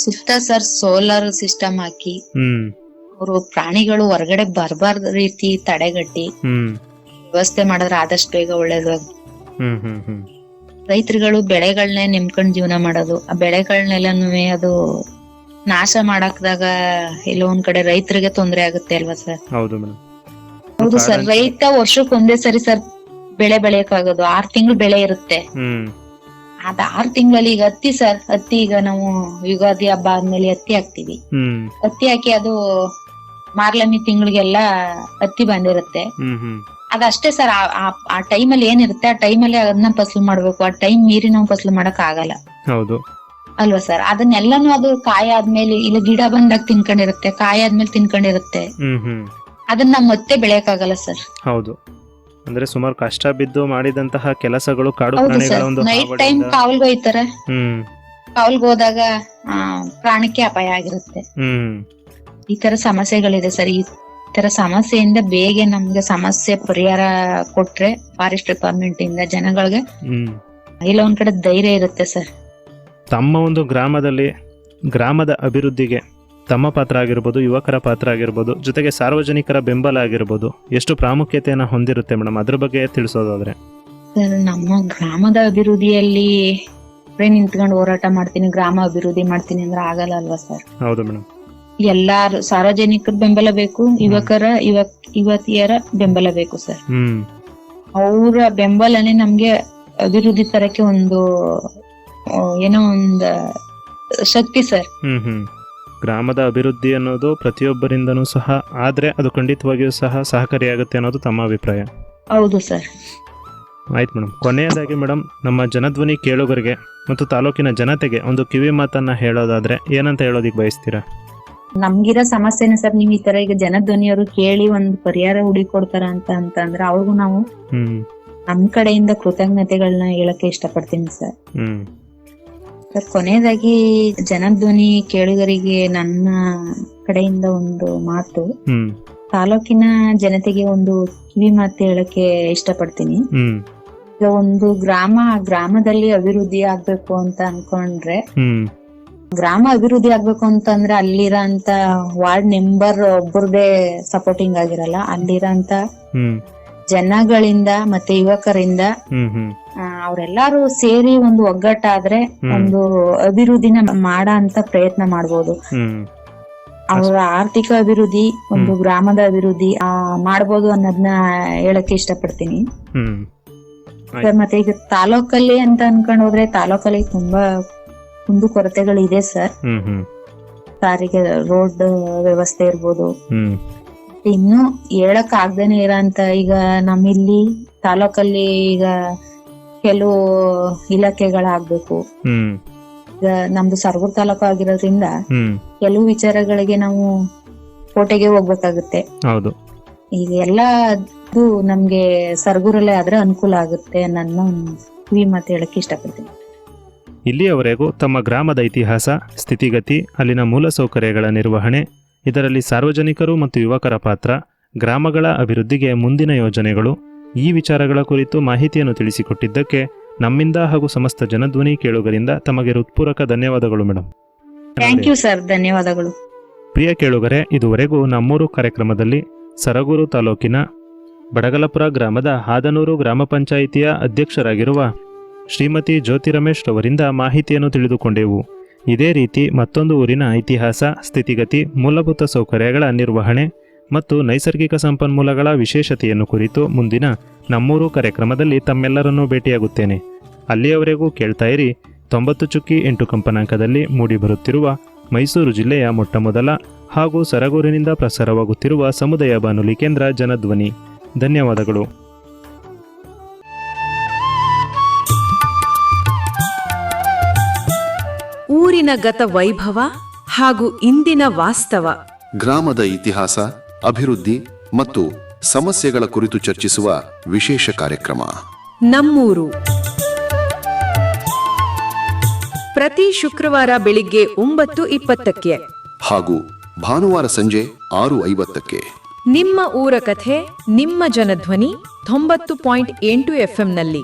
ಸುತ್ತ ಸರ್ ಸೋಲಾರ್ ಸಿಸ್ಟಮ್ ಹಾಕಿ ಅವರು ಪ್ರಾಣಿಗಳು ಹೊರಗಡೆ ಬರ್ಬಾರ್ದ ರೀತಿ ತಡೆಗಟ್ಟಿ ವ್ಯವಸ್ಥೆ ಮಾಡಿದ್ರೆ ಆದಷ್ಟು ಬೇಗ ಒಳ್ಳೇದು. ರೈತರುಗಳು ಬೆಳೆಗಳನ್ನೇ ನೆಮ್ಕೊಂಡ್ ಜೀವನ ಮಾಡೋದು, ಆ ಬೆಳೆಗಳನ್ನೆಲ್ಲನೂ ಅದು ನಾಶ ಮಾಡಾಕ್ದಾಗ ಎಲ್ಲೋ ಒಂದ್ ಕಡೆ ರೈತರಿಗೆ ತೊಂದರೆ ಆಗುತ್ತೆ ಅಲ್ವಾ ಸರ್. ಹೌದು ಸರ್. ರೈತ ವರ್ಷಕ್ಕೆ ಒಂದೇ ಸರಿ ಸರ್ ಬೆಳೆ ಬೆಳೆಯಕ್ಕಾಗೋದು. 6 ತಿಂಗಳು ಬೆಳೆ ಇರುತ್ತೆ. ಅದ 6 ತಿಂಗಳಲ್ಲಿ ಈಗ ಹತ್ತಿ ಸರ್, ಹತ್ತಿ ಈಗ ನಾವು ಯುಗಾದಿ ಹಬ್ಬ ಆದ್ಮೇಲೆ ಹತ್ತಿ ಹಾಕ್ತಿವಿ. ಹತ್ತಿ ಹಾಕಿ ಅದು ಮಾರ್ಲಮಿ ತಿಂಗಳಿಗೆಲ್ಲ ಹತ್ತಿ ಬಂದಿರುತ್ತೆ. ಅದಷ್ಟೇ ಸರ್. ಆ ಟೈಮಲ್ಲಿ ಏನಿರುತ್ತೆ ಆ ಟೈಮಲ್ಲಿ ಅದನ್ನ ಫಸಲು ಮಾಡ್ಬೇಕು. ಆ ಟೈಮ್ ಮೀರಿ ನಾವು ಫಸಲು ಮಾಡಕ್ ಆಗಲ್ಲ. ಹೌದು ಅಲ್ವಾ ಸರ್. ಅದನ್ನೆಲ್ಲಾನು ಅದು ಕಾಯಿ ಆದ್ಮೇಲೆ ಇಲ್ಲ ಗಿಡ ಬಂದಾಗ ತಿನ್ಕೊಂಡಿರುತ್ತೆ, ಕಾಯಿ ಆದ್ಮೇಲೆ ತಿನ್ಕೊಂಡಿರುತ್ತೆ. ಅದನ್ನ ಮತ್ತೆ ಬೆಳೆಯಕ್ ಆಗಲ್ಲ ಸರ್. ಹೌದು. ಅಂದ್ರೆ ಸುಮಾರು ಕಷ್ಟ ಬಿದ್ದು ಮಾಡಿದಂತಹ ಕೆಲಸಗಳು ಕಾಡು ಪ್ರಾಣಿಗಳ ಒಂದು ನೈಟ್ ಟೈಮ್ ಕಾವಲ್ಗೆ ಹೋಯ್ತಾರೆ. ಕಾವಲ್ಗೆ ಹೋದಾಗ ಪ್ರಾಣಕ್ಕೆ ಅಪಾಯ ಆಗಿರುತ್ತೆ. ಈ ತರ ಸಮಸ್ಯೆಗಳಿದೆ ಸರ್. ಈ ತರ ಸಮಸ್ಯೆಯಿಂದ ಬೇಗ ನಮ್ಗೆ ಸಮಸ್ಯೆ ಪರಿಹಾರ ಕೊಟ್ರೆ ಫಾರೆಸ್ಟ್ ಡಿಪಾರ್ಟ್ಮೆಂಟ್ ಇಂದ ಜನಗಳಿಗೆ ಇಲ್ಲ ಒಂದ್ ಕಡೆ ಧೈರ್ಯ ಇರುತ್ತೆ ಸರ್. ತಮ್ಮ ಒಂದು ಗ್ರಾಮದ ಅಭಿವೃದ್ಧಿಗೆ ತಮ್ಮ ಪಾತ್ರ ಆಗಿರ್ಬೋದು, ಯುವಕರ ಪಾತ್ರ ಆಗಿರ್ಬೋದು, ಜೊತೆಗೆ ಸಾರ್ವಜನಿಕರ ಬೆಂಬಲ ಆಗಿರ್ಬೋದು, ಎಷ್ಟು ಪ್ರಾಮುಖ್ಯತೆಯನ್ನ ಹೊಂದಿರುತ್ತೆ ಮೇಡಮ್, ಅದ್ರ ಬಗ್ಗೆ ತಿಳಿಸೋದಾದ್ರೆ? ಸರ್, ನಮ್ಮ ಗ್ರಾಮದ ಅಭಿವೃದ್ಧಿಯಲ್ಲಿ ನಿಂತ್ಕೊಂಡು ಹೋರಾಟ ಮಾಡ್ತೀನಿ, ಗ್ರಾಮ ಅಭಿವೃದ್ಧಿ ಮಾಡ್ತೀನಿ ಅಂದ್ರೆ ಆಗಲ್ಲ ಅಲ್ವಾ ಸರ್. ಹೌದು ಮೇಡಮ್. ಎಲ್ಲಾರು ಸಾರ್ವಜನಿಕರ ಬೆಂಬಲ ಬೇಕು, ಯುವತಿಯರ ಬೆಂಬಲ ಬೇಕು ಸರ್. ಅವರ ಬೆಂಬಲನೇ ನಮ್ಗೆ ಅಭಿವೃದ್ಧಿ ತರಕ್ಕೆ ಒಂದು ಏನೋ ಒಂದು ಶಕ್ತಿ ಸರ್. ಗ್ರಾಮದ ಅಭಿವೃದ್ಧಿ ಅನ್ನೋದು ಪ್ರತಿಯೊಬ್ಬರಿಂದನೂ ಸಹ ಆದ್ರೆ ಅದು ಖಂಡಿತವಾಗಿಯೂ ಸಹ ಸಹಕಾರಿಯಾಗುತ್ತೆ ಅನ್ನೋದು ತಮ್ಮ ಅಭಿಪ್ರಾಯ? ಹೌದು ಸರ್. ಆಯ್ತು ಮೇಡಮ್. ಕೊನೆಯದಾಗಿ ಮೇಡಮ್, ನಮ್ಮ ಜನಧ್ವನಿ ಕೇಳುಗರಿಗೆ ಮತ್ತು ತಾಲೂಕಿನ ಜನತೆಗೆ ಒಂದು ಕಿವಿ ಮಾತನ್ನ ಹೇಳೋದಾದ್ರೆ ಏನಂತ ಹೇಳೋದಿಕ್ ಬಯಸ್ತೀರಾ? ನಮ್ಗಿರೋ ಸಮಸ್ಯೆನ ಸರ್ ನೀವ್ ಈ ತರ ಈಗ ಜನಧ್ವನಿಯವರು ಕೇಳಿ ಒಂದು ಪರಿಹಾರ ಹುಡುಕೊಡ್ತಾರ ಅಂತಂದ್ರೆ ಅವ್ರಿಗೂ ನಾವು ನಮ್ ಕಡೆಯಿಂದ ಕೃತಜ್ಞತೆಗಳನ್ನ ಹೇಳಕ್ಕೆ ಇಷ್ಟಪಡ್ತೀನಿ ಸರ್. ಸರ್, ಕೊನೆಯದಾಗಿ ಜನಧ್ವನಿ ಕೇಳುಗರಿಗೆ ನನ್ನ ಕಡೆಯಿಂದ ಒಂದು ಮಾತು, ತಾಲೂಕಿನ ಜನತೆಗೆ ಒಂದು ಕಿವಿ ಮಾತು ಹೇಳಕ್ಕೆ ಇಷ್ಟಪಡ್ತೀನಿ. ಈಗ ಒಂದು ಗ್ರಾಮದಲ್ಲಿ ಅಭಿವೃದ್ಧಿ ಆಗ್ಬೇಕು ಅಂತ ಅನ್ಕೊಂಡ್ರೆ, ಗ್ರಾಮ ಅಭಿವೃದ್ಧಿ ಆಗ್ಬೇಕು ಅಂತಂದ್ರೆ ಅಲ್ಲಿರಂತ ವಾರ್ಡ್ ಮೆಂಬರ್ ಒಬ್ಬರದೇ ಸಪೋರ್ಟಿಂಗ್ ಆಗಿರಲ್ಲ. ಅಲ್ಲಿರಂತ ಜನಗಳಿಂದ ಮತ್ತೆ ಯುವಕರಿಂದ ಅವ್ರೆಲ್ಲಾರು ಸೇರಿ ಒಂದು ಒಗ್ಗಟ್ಟಾದ್ರೆ ಒಂದು ಅಭಿವೃದ್ಧಿನ ಮಾಡ ಅಂತ ಪ್ರಯತ್ನ ಮಾಡ್ಬೋದು. ಅವರ ಆರ್ಥಿಕ ಅಭಿವೃದ್ಧಿ, ಒಂದು ಗ್ರಾಮದ ಅಭಿವೃದ್ಧಿ ಮಾಡ್ಬೋದು ಅನ್ನೋದನ್ನ ಹೇಳಕ್ಕೆ ಇಷ್ಟಪಡ್ತೀನಿ. ಮತ್ತೆ ಈಗ ತಾಲೂಕಲ್ಲಿ ಅಂತ ಅನ್ಕೊಂಡ್ ಹೋದ್ರೆ ತಾಲೂಕಲ್ಲಿ ತುಂಬಾ ಕುಂದು ಕೊರತೆಗಳು ಇದೆ ಸರ್. ಸಾರಿಗೆ, ರೋಡ್ ವ್ಯವಸ್ಥೆ ಇರ್ಬೋದು. ಇನ್ನು ಹೇಳಕ್ ಆಗ್ದೇನೆ ಇರೋಂತ ಈಗ ನಮ್ಮಿಲ್ಲಿ ತಾಲೂಕಲ್ಲಿ ಈಗ ಕೆಲವು ಇಲಾಖೆಗಳಾಗ್ಬೇಕು. ಈಗ ನಮ್ದು ಸರಗೂರು ತಾಲೂಕು ಆಗಿರೋದ್ರಿಂದ ಕೆಲವು ವಿಚಾರಗಳಿಗೆ ನಾವು ಕೋಟೆಗೆ ಹೋಗ್ಬೇಕಾಗುತ್ತೆ. ಈಗ ಎಲ್ಲದು ನಮ್ಗೆ ಸರಗೂರಲ್ಲೇ ಆದ್ರೆ ಅನುಕೂಲ ಆಗುತ್ತೆ ನನ್ನ ಕಿವಿ ಮಾತು ಹೇಳಕ್ ಇಷ್ಟಪಡ್ತೀನಿ. ಇಲ್ಲಿಯವರೆಗೂ ತಮ್ಮ ಗ್ರಾಮದ ಇತಿಹಾಸ, ಸ್ಥಿತಿಗತಿ, ಅಲ್ಲಿನ ಮೂಲಸೌಕರ್ಯಗಳ ನಿರ್ವಹಣೆ, ಇದರಲ್ಲಿ ಸಾರ್ವಜನಿಕರು ಮತ್ತು ಯುವಕರ ಪಾತ್ರ, ಗ್ರಾಮಗಳ ಅಭಿವೃದ್ಧಿಗೆ ಮುಂದಿನ ಯೋಜನೆಗಳು, ಈ ವಿಚಾರಗಳ ಕುರಿತು ಮಾಹಿತಿಯನ್ನು ತಿಳಿಸಿಕೊಟ್ಟಿದ್ದಕ್ಕೆ ನಮ್ಮಿಂದ ಹಾಗೂ ಸಮಸ್ತ ಜನಧ್ವನಿ ಕೇಳುಗರಿಂದ ತಮಗೆ ಹೃತ್ಪೂರ್ವಕ ಧನ್ಯವಾದಗಳು ಮೇಡಮ್. Thank you sir. ಧನ್ಯವಾದಗಳು. ಪ್ರಿಯ ಕೇಳುಗರೆ, ಇದುವರೆಗೂ ನಮ್ಮೂರು ಕಾರ್ಯಕ್ರಮದಲ್ಲಿ ಸರಗೂರು ತಾಲೂಕಿನ ಬಡಗಲಪುರ ಗ್ರಾಮದ ಹಾದನೂರು ಗ್ರಾಮ ಪಂಚಾಯಿತಿಯ ಅಧ್ಯಕ್ಷರಾಗಿರುವ ಶ್ರೀಮತಿ ಜ್ಯೋತಿ ರಮೇಶ್ ರವರಿಂದ ಮಾಹಿತಿಯನ್ನು ತಿಳಿದುಕೊಂಡೆವು. ಇದೇ ರೀತಿ ಮತ್ತೊಂದು ಊರಿನ ಇತಿಹಾಸ, ಸ್ಥಿತಿಗತಿ, ಮೂಲಭೂತ ಸೌಕರ್ಯಗಳ ನಿರ್ವಹಣೆ, ಮತ್ತು ನೈಸರ್ಗಿಕ ಸಂಪನ್ಮೂಲಗಳ ವಿಶೇಷತೆಯನ್ನು ಕುರಿತು ಮುಂದಿನ ನಮ್ಮೂರು ಕಾರ್ಯಕ್ರಮದಲ್ಲಿ ತಮ್ಮೆಲ್ಲರನ್ನೂ ಭೇಟಿಯಾಗುತ್ತೇನೆ. ಅಲ್ಲಿಯವರೆಗೂ ಕೇಳ್ತಾ ಇರಿ 90.8 ಕಂಪನಾಂಕದಲ್ಲಿ ಮೂಡಿಬರುತ್ತಿರುವ ಮೈಸೂರು ಜಿಲ್ಲೆಯ ಮೊಟ್ಟಮೊದಲ ಹಾಗೂ ಸರಗೂರಿನಿಂದ ಪ್ರಸಾರವಾಗುತ್ತಿರುವ ಸಮುದಾಯ ಬಾನುಲಿ ಕೇಂದ್ರ ಜನಧ್ವನಿ. ಧನ್ಯವಾದಗಳು. ಊರಿನ ಗತ ವೈಭವ ಹಾಗೂ ಇಂದಿನ ವಾಸ್ತವ, ಗ್ರಾಮದ ಇತಿಹಾಸ, ಅಭಿವೃದ್ಧಿ ಮತ್ತು ಸಮಸ್ಯೆಗಳ ಕುರಿತು ಚರ್ಚಿಸುವ ವಿಶೇಷ ಕಾರ್ಯಕ್ರಮ ನಮ್ಮೂರು. ಪ್ರತಿ ಶುಕ್ರವಾರ ಬೆಳಿಗ್ಗೆ 9:20 ಹಾಗೂ ಭಾನುವಾರ ಸಂಜೆ 6:50. ನಿಮ್ಮ ಊರ ಕಥೆ, ನಿಮ್ಮ ಜನಧ್ವನಿ 90.8 FM ನಲ್ಲಿ.